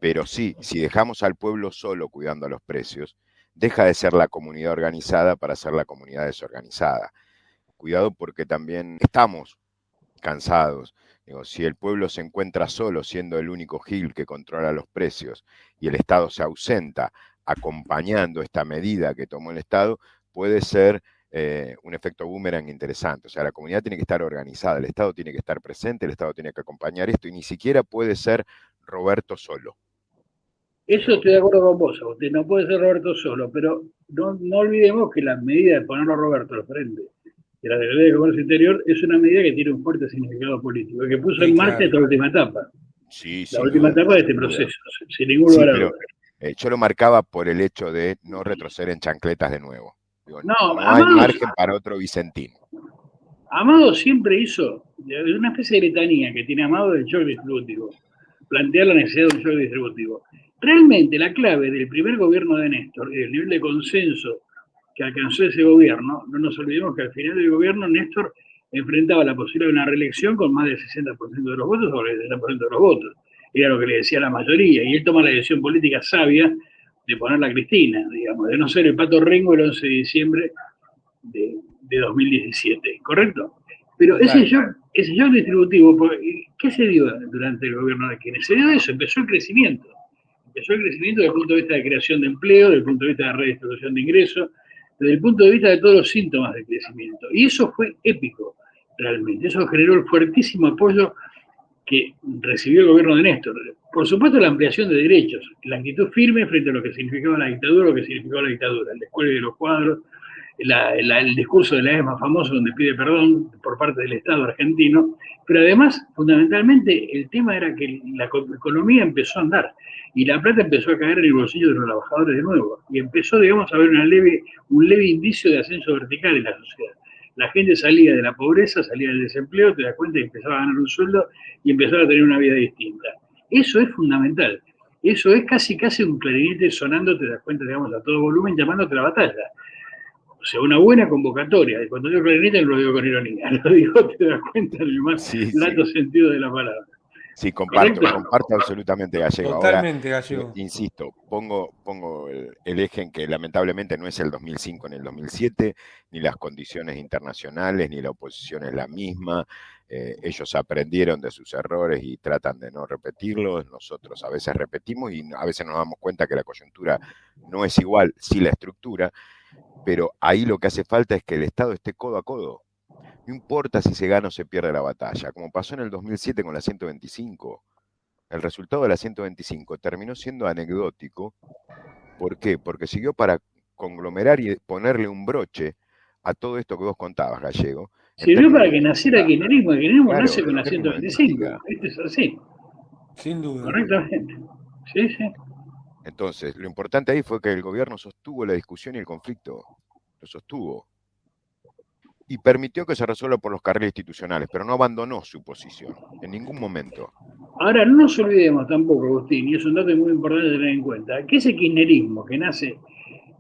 pero sí, si dejamos al pueblo solo cuidando los precios, deja de ser la comunidad organizada para ser la comunidad desorganizada. Cuidado porque también estamos cansados. Digo, si el pueblo se encuentra solo siendo el único gil que controla los precios y el Estado se ausenta acompañando esta medida que tomó el Estado, puede ser un efecto boomerang interesante. O sea, la comunidad tiene que estar organizada, el Estado tiene que estar presente, el Estado tiene que acompañar esto y ni siquiera puede ser Roberto solo. Eso estoy de acuerdo con vos, Agustín, no puede ser Roberto solo, pero no olvidemos que la medida de ponerlo a Roberto al frente de la Secretaría de Comercio Interior es una medida que tiene un fuerte significado político, que puso en marcha esta última etapa. Sí, la última etapa de este proceso, sin ningún lugar a duda. Yo lo marcaba por el hecho de no retroceder en chancletas de nuevo. Digo, no Amado, hay margen para otro Vicentín. Amado siempre hizo una especie de letanía que tiene Amado del shock distributivo, plantear la necesidad de un shock distributivo. Realmente la clave del primer gobierno de Néstor y del nivel de consenso que alcanzó ese gobierno, no nos olvidemos que al final del gobierno Néstor enfrentaba la posibilidad de una reelección con más del 60% de los votos sobre el 60% de los votos. Era lo que le decía la mayoría, y él toma la decisión política sabia de ponerla a Cristina, digamos, de no ser el Pato Rengo el 11 de diciembre de 2017, ¿correcto? Pero ese shock distributivo, ¿qué se dio durante el gobierno de Kirchner? Se dio eso, empezó el crecimiento desde el punto de vista de creación de empleo, desde el punto de vista de redistribución de ingresos, desde el punto de vista de todos los síntomas de crecimiento. Y eso fue épico, realmente. Eso generó el fuertísimo apoyo que recibió el gobierno de Néstor. Por supuesto, la ampliación de derechos, la actitud firme frente a lo que significaba la dictadura, el descuelgue de los cuadros, el discurso de la ESMA famoso donde pide perdón por parte del Estado argentino, pero además, fundamentalmente, el tema era que la economía empezó a andar y la plata empezó a caer en el bolsillo de los trabajadores de nuevo y empezó, digamos, a haber un leve indicio de ascenso vertical en la sociedad. La gente salía de la pobreza, salía del desempleo, te das cuenta, y empezaba a ganar un sueldo y empezaba a tener una vida distinta. Eso es fundamental. Eso es casi un clarinete sonando, te das cuenta, digamos, a todo volumen, llamándote a la batalla. O sea, una buena convocatoria. Y cuando digo clarinete no lo digo con ironía, lo digo, te das cuenta, en el más lato sentido de la palabra. Sí, comparto absolutamente, Gallego. Totalmente, ahora, Gallego. Insisto, pongo el eje en que lamentablemente no es el 2005 ni el 2007, ni las condiciones internacionales, ni la oposición es la misma. Ellos aprendieron de sus errores y tratan de no repetirlos. Nosotros a veces repetimos y a veces nos damos cuenta que la coyuntura no es igual, sí la estructura, pero ahí lo que hace falta es que el Estado esté codo a codo. No importa si se gana o se pierde la batalla, como pasó en el 2007 con la 125. El resultado de la 125 terminó siendo anecdótico. ¿Por qué? Porque siguió para conglomerar y ponerle un broche a todo esto que vos contabas, Gallego. Sirvió para que naciera el kirchnerismo. El kirchnerismo nace con la 125. Esto es así. Sin duda. Correctamente. Sí, sí. Entonces, lo importante ahí fue que el gobierno sostuvo la discusión y el conflicto. Lo sostuvo. Y permitió que se resuelva por los carriles institucionales, pero no abandonó su posición en ningún momento. Ahora, no nos olvidemos tampoco, Agustín, y es un dato muy importante tener en cuenta, que ese kirchnerismo que nace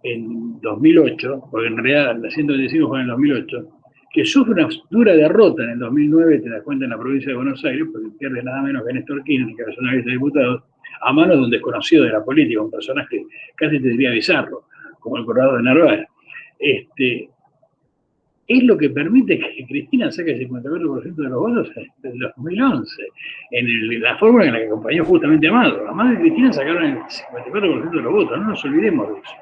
en 2008, porque en realidad la 125 fue en el 2008, que sufre una dura derrota en el 2009, te das cuenta, en la provincia de Buenos Aires, porque pierde nada menos que Néstor Kirchner, que era una lista de diputados, a manos de un desconocido de la política, un personaje casi te diría bizarro, como el Corrado de Narváez. Es lo que permite que Cristina saque el 54% de los votos desde el 2011, en la fórmula en la que acompañó justamente a Amado. Amado y Cristina sacaron el 54% de los votos, no nos olvidemos de eso.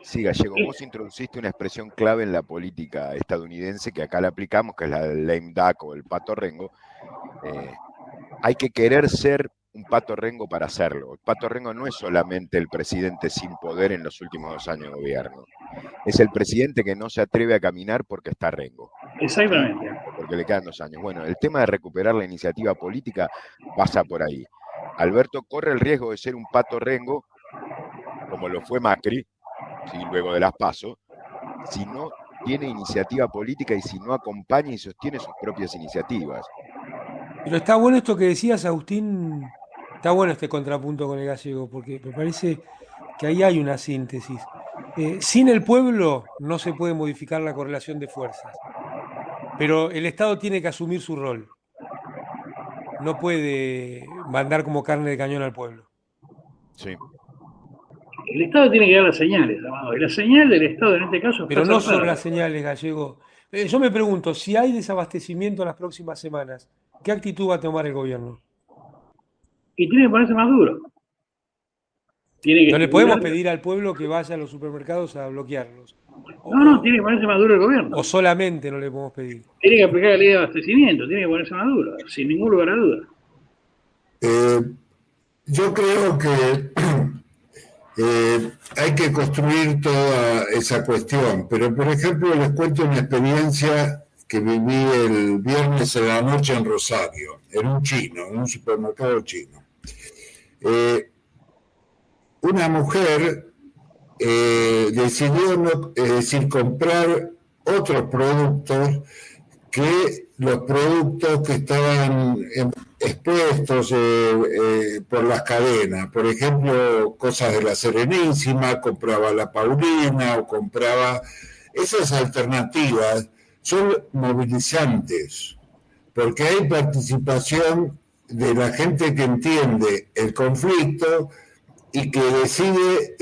Sí, Gallego, vos introduciste una expresión clave en la política estadounidense que acá la aplicamos, que es la del lame duck o el pato rengo. Hay que querer ser un Pato Rengo para hacerlo. El Pato Rengo no es solamente el presidente sin poder en los últimos 2 años de gobierno. Es el presidente que no se atreve a caminar porque está Rengo. Exactamente. Porque le quedan 2 años. Bueno, el tema de recuperar la iniciativa política pasa por ahí. Alberto corre el riesgo de ser un Pato Rengo, como lo fue Macri, ¿sí? Luego de las PASO, si no tiene iniciativa política y si no acompaña y sostiene sus propias iniciativas. Pero está bueno esto que decías, Agustín, está bueno este contrapunto con el gallego, porque me parece que ahí hay una síntesis. Sin el pueblo no se puede modificar la correlación de fuerzas, pero el Estado tiene que asumir su rol. No puede mandar como carne de cañón al pueblo. Sí. El Estado tiene que dar las señales, Amado, y la señal del Estado en este caso... Pero no son las señales, Gallego. Yo me pregunto, si hay desabastecimiento en las próximas semanas, ¿qué actitud va a tomar el gobierno? Y tiene que ponerse más duro. No le podemos pedir al pueblo que vaya a los supermercados a bloquearlos. No, tiene que ponerse más duro el gobierno. O solamente no le podemos pedir. Tiene que aplicar la ley de abastecimiento, tiene que ponerse más duro, sin ningún lugar a duda. Yo creo que hay que construir toda esa cuestión, pero por ejemplo les cuento una experiencia que viví el viernes en la noche en Rosario, en un supermercado chino. Una mujer decidió comprar otros productos que los productos que estaban expuestos por las cadenas. Por ejemplo, cosas de la Serenísima, compraba la Paulina o compraba... Esas alternativas son movilizantes, porque hay participación de la gente que entiende el conflicto y que decide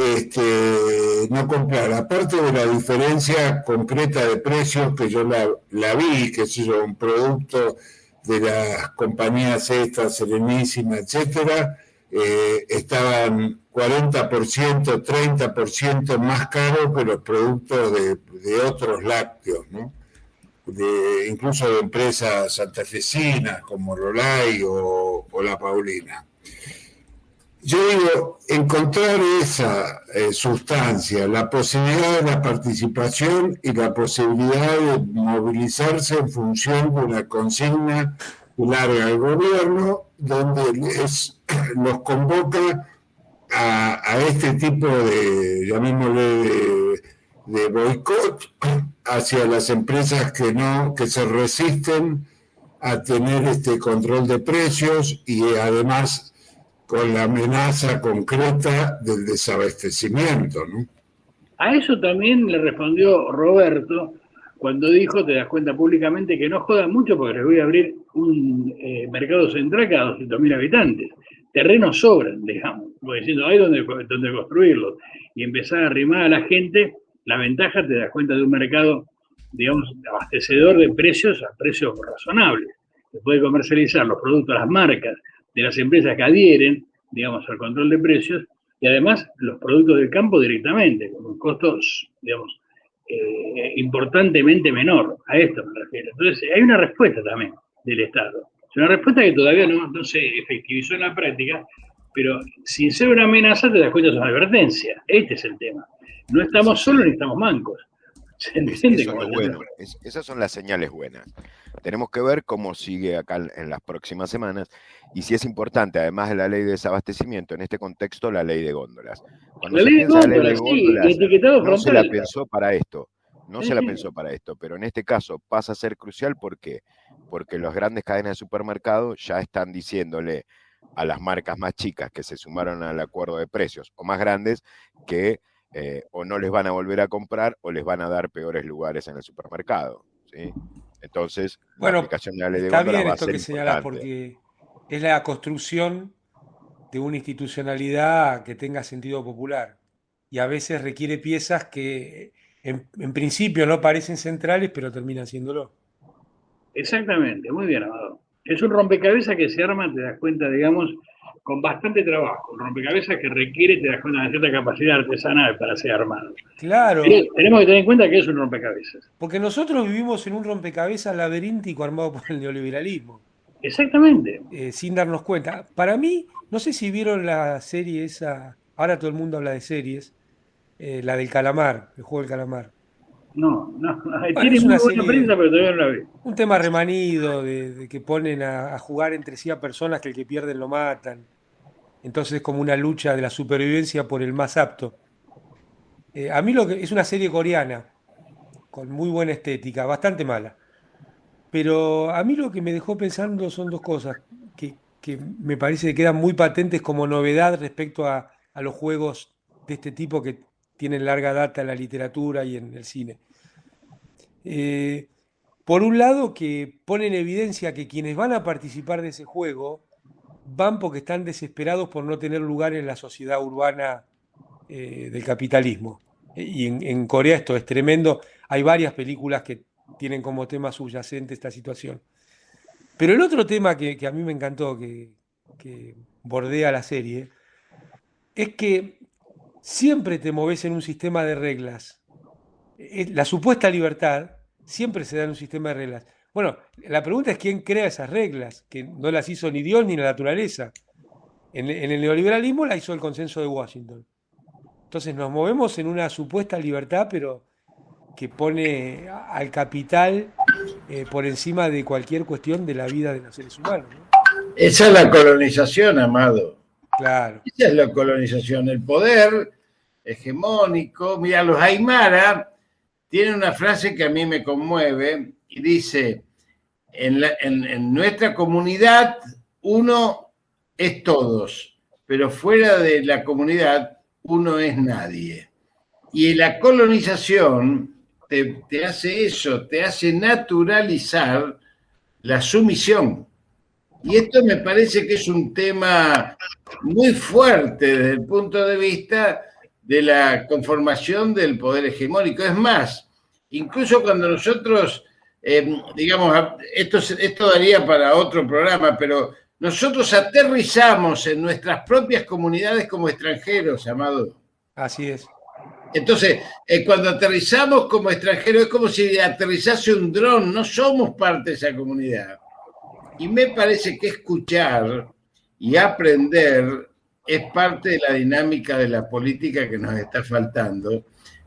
no comprar. Aparte de la diferencia concreta de precios que yo la vi, que es un producto de las compañías estas, Serenísima, etcétera, estaban 40%, 30% más caros que los productos de otros lácteos, ¿no? Incluso de empresas santafesinas como Lolay o la Paulina. Yo digo, encontrar esa sustancia, la posibilidad de la participación y la posibilidad de movilizarse en función de una consigna que larga el gobierno, donde los convoca a este tipo de, llamémosle, de boicot hacia las empresas que se resisten a tener este control de precios y además con la amenaza concreta del desabastecimiento, ¿no? A eso también le respondió Roberto cuando dijo, te das cuenta públicamente, que no jodan mucho porque les voy a abrir un mercado central cada 200.000 habitantes. Terrenos sobran, digamos, diciendo, hay donde construirlos. Y empezar a arrimar a la gente, la ventaja, te das cuenta de un mercado, digamos, abastecedor de precios a precios razonables. Se puede comercializar los productos, las marcas de las empresas que adhieren, digamos, al control de precios, y además los productos del campo directamente, con costos, digamos, importantemente menor. A esto me refiero. Entonces, hay una respuesta también del Estado. Es una respuesta que todavía no se efectivizó en la práctica, pero sin ser una amenaza, te das cuenta, es una advertencia. Este es el tema. No estamos solos ni estamos mancos. ¿Se entiende? Eso es lo bueno. Esas son las señales buenas. Tenemos que ver cómo sigue acá en las próximas semanas y si es importante, además de la ley de desabastecimiento, en este contexto, la ley de góndolas. Cuando la ley de góndolas, no se la pensó para esto. No se la pensó para esto, pero en este caso pasa a ser crucial. ¿Por qué? Porque las grandes cadenas de supermercados ya están diciéndole a las marcas más chicas que se sumaron al acuerdo de precios o más grandes que o no les van a volver a comprar o les van a dar peores lugares en el supermercado, ¿sí? Entonces, bueno, la aplicación de la ley de góndolas góndolas va va a ser esto que señalás, porque es la construcción de una institucionalidad que tenga sentido popular y a veces requiere piezas que en principio no parecen centrales, pero terminan siéndolo. Exactamente, muy bien, Amado. Es un rompecabezas que se arma, te das cuenta, digamos, con bastante trabajo. Un rompecabezas que requiere, te das cuenta, de cierta capacidad artesanal para ser armado. Claro. Tenemos que tener en cuenta que es un rompecabezas. Porque nosotros vivimos en un rompecabezas laberíntico armado por el neoliberalismo. Exactamente. sin darnos cuenta. Para mí, no sé si vieron la serie esa, ahora todo el mundo habla de series, la del calamar, el juego del calamar. No, Bueno, tiene es muy una buena prensa, serie, pero todavía no la vi. un tema remanido de que ponen a jugar entre sí a personas que el que pierden lo matan. Entonces es como una lucha de la supervivencia por el más apto. A mí lo que es una serie coreana, con muy buena estética, bastante mala. Pero a mí lo que me dejó pensando son dos cosas que me parece que quedan muy patentes como novedad respecto a los juegos de este tipo que tienen larga data en la literatura y en el cine. Eh, por un lado, que pone en evidencia que quienes van a participar de ese juego van porque están desesperados por no tener lugar en la sociedad urbana del capitalismo. Y en Corea esto es tremendo. Hay varias películas que tienen como tema subyacente esta situación. Pero el otro tema que a mí me encantó, que bordea la serie, es que siempre te moves en un sistema de reglas. La supuesta libertad siempre se da en un sistema de reglas. Bueno, la pregunta es quién crea esas reglas, que no las hizo ni Dios ni la naturaleza. En el neoliberalismo la hizo el consenso de Washington. Entonces nos movemos en una supuesta libertad, pero que pone al capital por encima de cualquier cuestión de la vida de los seres humanos, ¿no? Esa es la colonización, Amado. Claro. Esa es la colonización, el poder hegemónico. Mira, los Aymara tienen una frase que a mí me conmueve y dice, en nuestra comunidad uno es todos, pero fuera de la comunidad uno es nadie. Y la colonización te hace eso, te hace naturalizar la sumisión. Y esto me parece que es un tema muy fuerte desde el punto de vista de la conformación del poder hegemónico. Es más, incluso cuando nosotros, digamos, esto daría para otro programa, pero nosotros aterrizamos en nuestras propias comunidades como extranjeros, Amado. Así es. Entonces, cuando aterrizamos como extranjeros, es como si aterrizase un dron, no somos parte de esa comunidad. Y me parece que escuchar y aprender es parte de la dinámica de la política que nos está faltando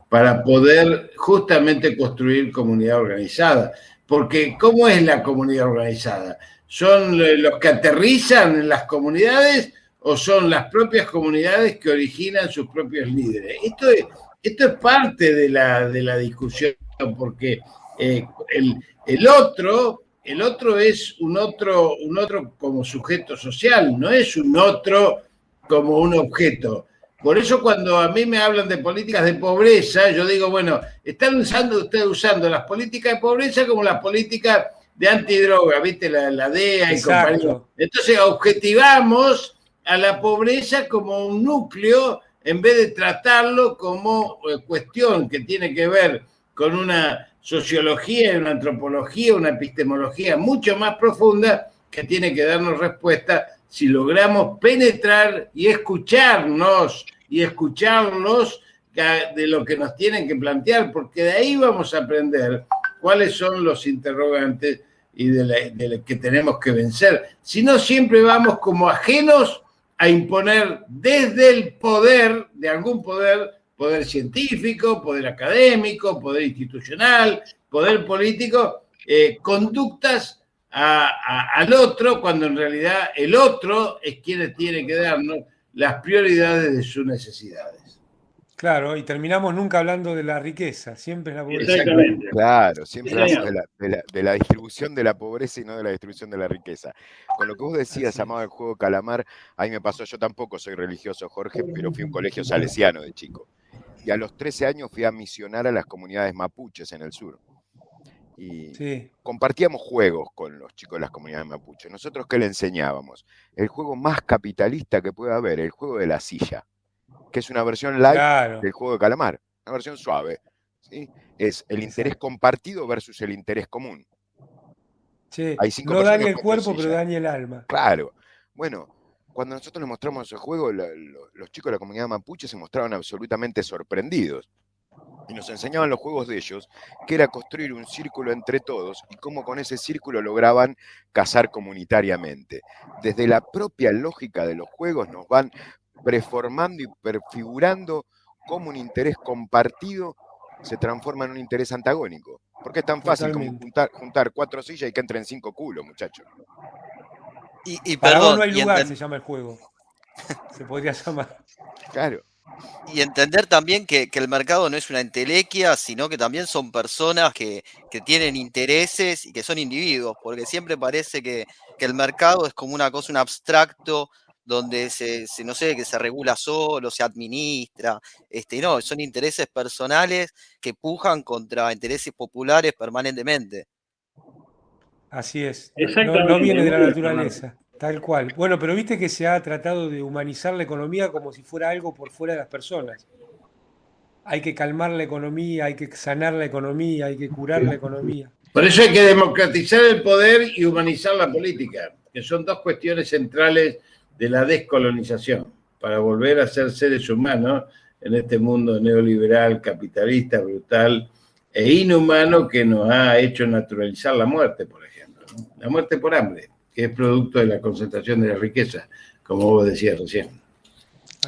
para poder justamente construir comunidad organizada. Porque, ¿cómo es la comunidad organizada? ¿Son los que aterrizan en las comunidades o son las propias comunidades que originan sus propios líderes? Esto es parte de la discusión, porque el otro es un otro como sujeto social, no es un otro como un objeto. Por eso cuando a mí me hablan de políticas de pobreza, yo digo, bueno, están ustedes usando las políticas de pobreza como las políticas de antidroga, ¿viste? La DEA y compañía. Entonces objetivamos a la pobreza como un núcleo en vez de tratarlo como cuestión que tiene que ver con una sociología, una antropología, una epistemología mucho más profunda que tiene que darnos respuesta si logramos penetrar y escucharnos y escucharlos de lo que nos tienen que plantear, porque de ahí vamos a aprender cuáles son los interrogantes y de que tenemos que vencer. Si no, siempre vamos como ajenos a imponer desde el poder, de algún poder científico, poder académico, poder institucional, poder político, conductas al otro, cuando en realidad el otro es quien tiene que darnos las prioridades de sus necesidades. Claro, y terminamos nunca hablando de la riqueza, siempre es la pobreza. Exactamente. Claro, siempre hablamos de la distribución de la pobreza y no de la distribución de la riqueza. Con lo que vos decías, amado el juego Calamar, a mí me pasó, yo tampoco soy religioso, Jorge, pero fui a un colegio salesiano de chico. Y a los 13 años fui a misionar a las comunidades mapuches en el sur. Y compartíamos juegos con los chicos de las comunidades mapuches. ¿Nosotros qué le enseñábamos? El juego más capitalista que puede haber, el juego de la silla, que es una versión light del juego de calamar, una versión suave, ¿sí? Es el interés compartido versus el interés común. Sí. Hay 5 No daña el con cuerpo, sillas. pero daña el alma. Claro. Bueno, cuando nosotros les mostramos ese juego, los chicos de la comunidad mapuche se mostraban absolutamente sorprendidos. Y nos enseñaban los juegos de ellos, que era construir un círculo entre todos y cómo con ese círculo lograban cazar comunitariamente. Desde la propia lógica de los juegos nos van preformando y prefigurando cómo un interés compartido se transforma en un interés antagónico. Porque es tan fácil como juntar 4 sillas y que entren 5 culos, muchachos. Y para vos no hay lugar, se llama el juego. Se podría llamar. Claro. Y entender también que el mercado no es una entelequia, sino que también son personas que tienen intereses y que son individuos, porque siempre parece que el mercado es como una cosa, un abstracto, donde no sé, que se regula solo, se administra, no, son intereses personales que pujan contra intereses populares permanentemente. Así es, no viene de la naturaleza. Tal cual. Bueno, pero viste que se ha tratado de humanizar la economía como si fuera algo por fuera de las personas. Hay que calmar la economía, hay que sanar la economía, hay que curar la economía. Por eso hay que democratizar el poder y humanizar la política, que son dos cuestiones centrales de la descolonización, para volver a ser seres humanos en este mundo neoliberal, capitalista, brutal e inhumano que nos ha hecho naturalizar la muerte, por ejemplo, ¿no? La muerte por hambre, que es producto de la concentración de la riqueza, como vos decías recién.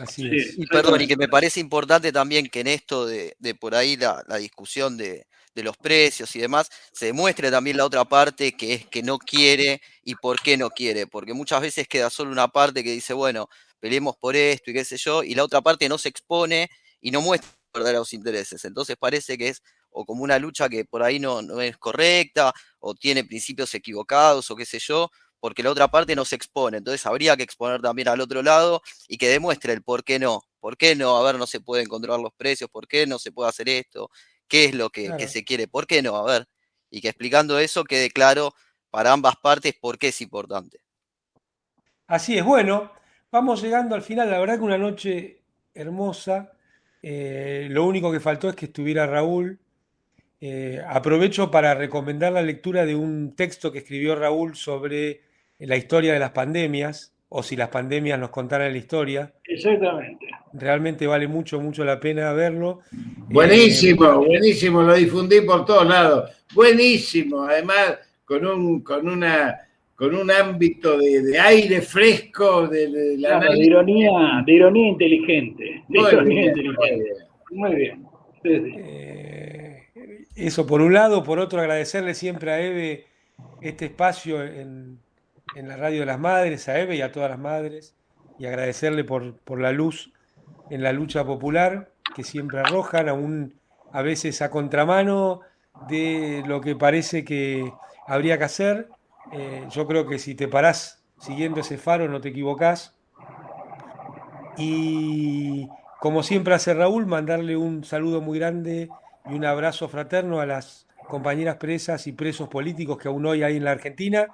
Así es. Y perdón, y que me parece importante también que en esto de por ahí la discusión de los precios y demás, se demuestre también la otra parte que es que no quiere y por qué no quiere, porque muchas veces queda solo una parte que dice, bueno, peleemos por esto y qué sé yo, y la otra parte no se expone y no muestra verdaderos intereses. Entonces parece que es o como una lucha que por ahí no es correcta, o tiene principios equivocados, o qué sé yo, porque la otra parte no se expone. Entonces habría que exponer también al otro lado y que demuestre el por qué no. ¿Por qué no? A ver, no se pueden controlar los precios, ¿por qué no se puede hacer esto? ¿Qué es lo que se quiere? ¿Por qué no? A ver, y que explicando eso quede claro para ambas partes por qué es importante. Así es, bueno, vamos llegando al final, la verdad que una noche hermosa. Lo único que faltó es que estuviera Raúl. Aprovecho para recomendar la lectura de un texto que escribió Raúl sobre la historia de las pandemias, o si las pandemias nos contaran la historia. Exactamente. Realmente vale mucho, mucho la pena verlo. Buenísimo, buenísimo, lo difundí por todos lados. Buenísimo, además con un ámbito de aire fresco, de ironía inteligente. Muy bien. Sí, sí. Eso por un lado, por otro agradecerle siempre a Eve este espacio en la Radio de las Madres, a Eve y a todas las madres, y agradecerle por la luz en la lucha popular que siempre arrojan, aún a veces a contramano de lo que parece que habría que hacer. Yo creo que si te parás siguiendo ese faro no te equivocás. Y como siempre hace Raúl, mandarle un saludo muy grande y un abrazo fraterno a las compañeras presas y presos políticos que aún hoy hay en la Argentina,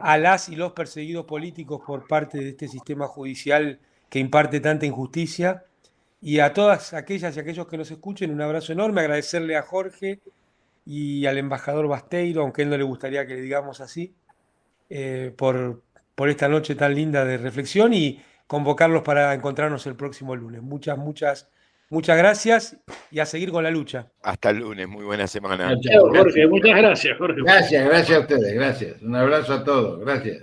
a las y los perseguidos políticos por parte de este sistema judicial que imparte tanta injusticia, y a todas aquellas y aquellos que nos escuchen, un abrazo enorme, agradecerle a Jorge y al embajador Basteiro, aunque a él no le gustaría que le digamos así, por esta noche tan linda de reflexión, y convocarlos para encontrarnos el próximo lunes. Muchas gracias y a seguir con la lucha. Hasta el lunes, muy buena semana. Chao, Jorge, muchas gracias, Jorge. Gracias a ustedes, gracias. Un abrazo a todos, gracias.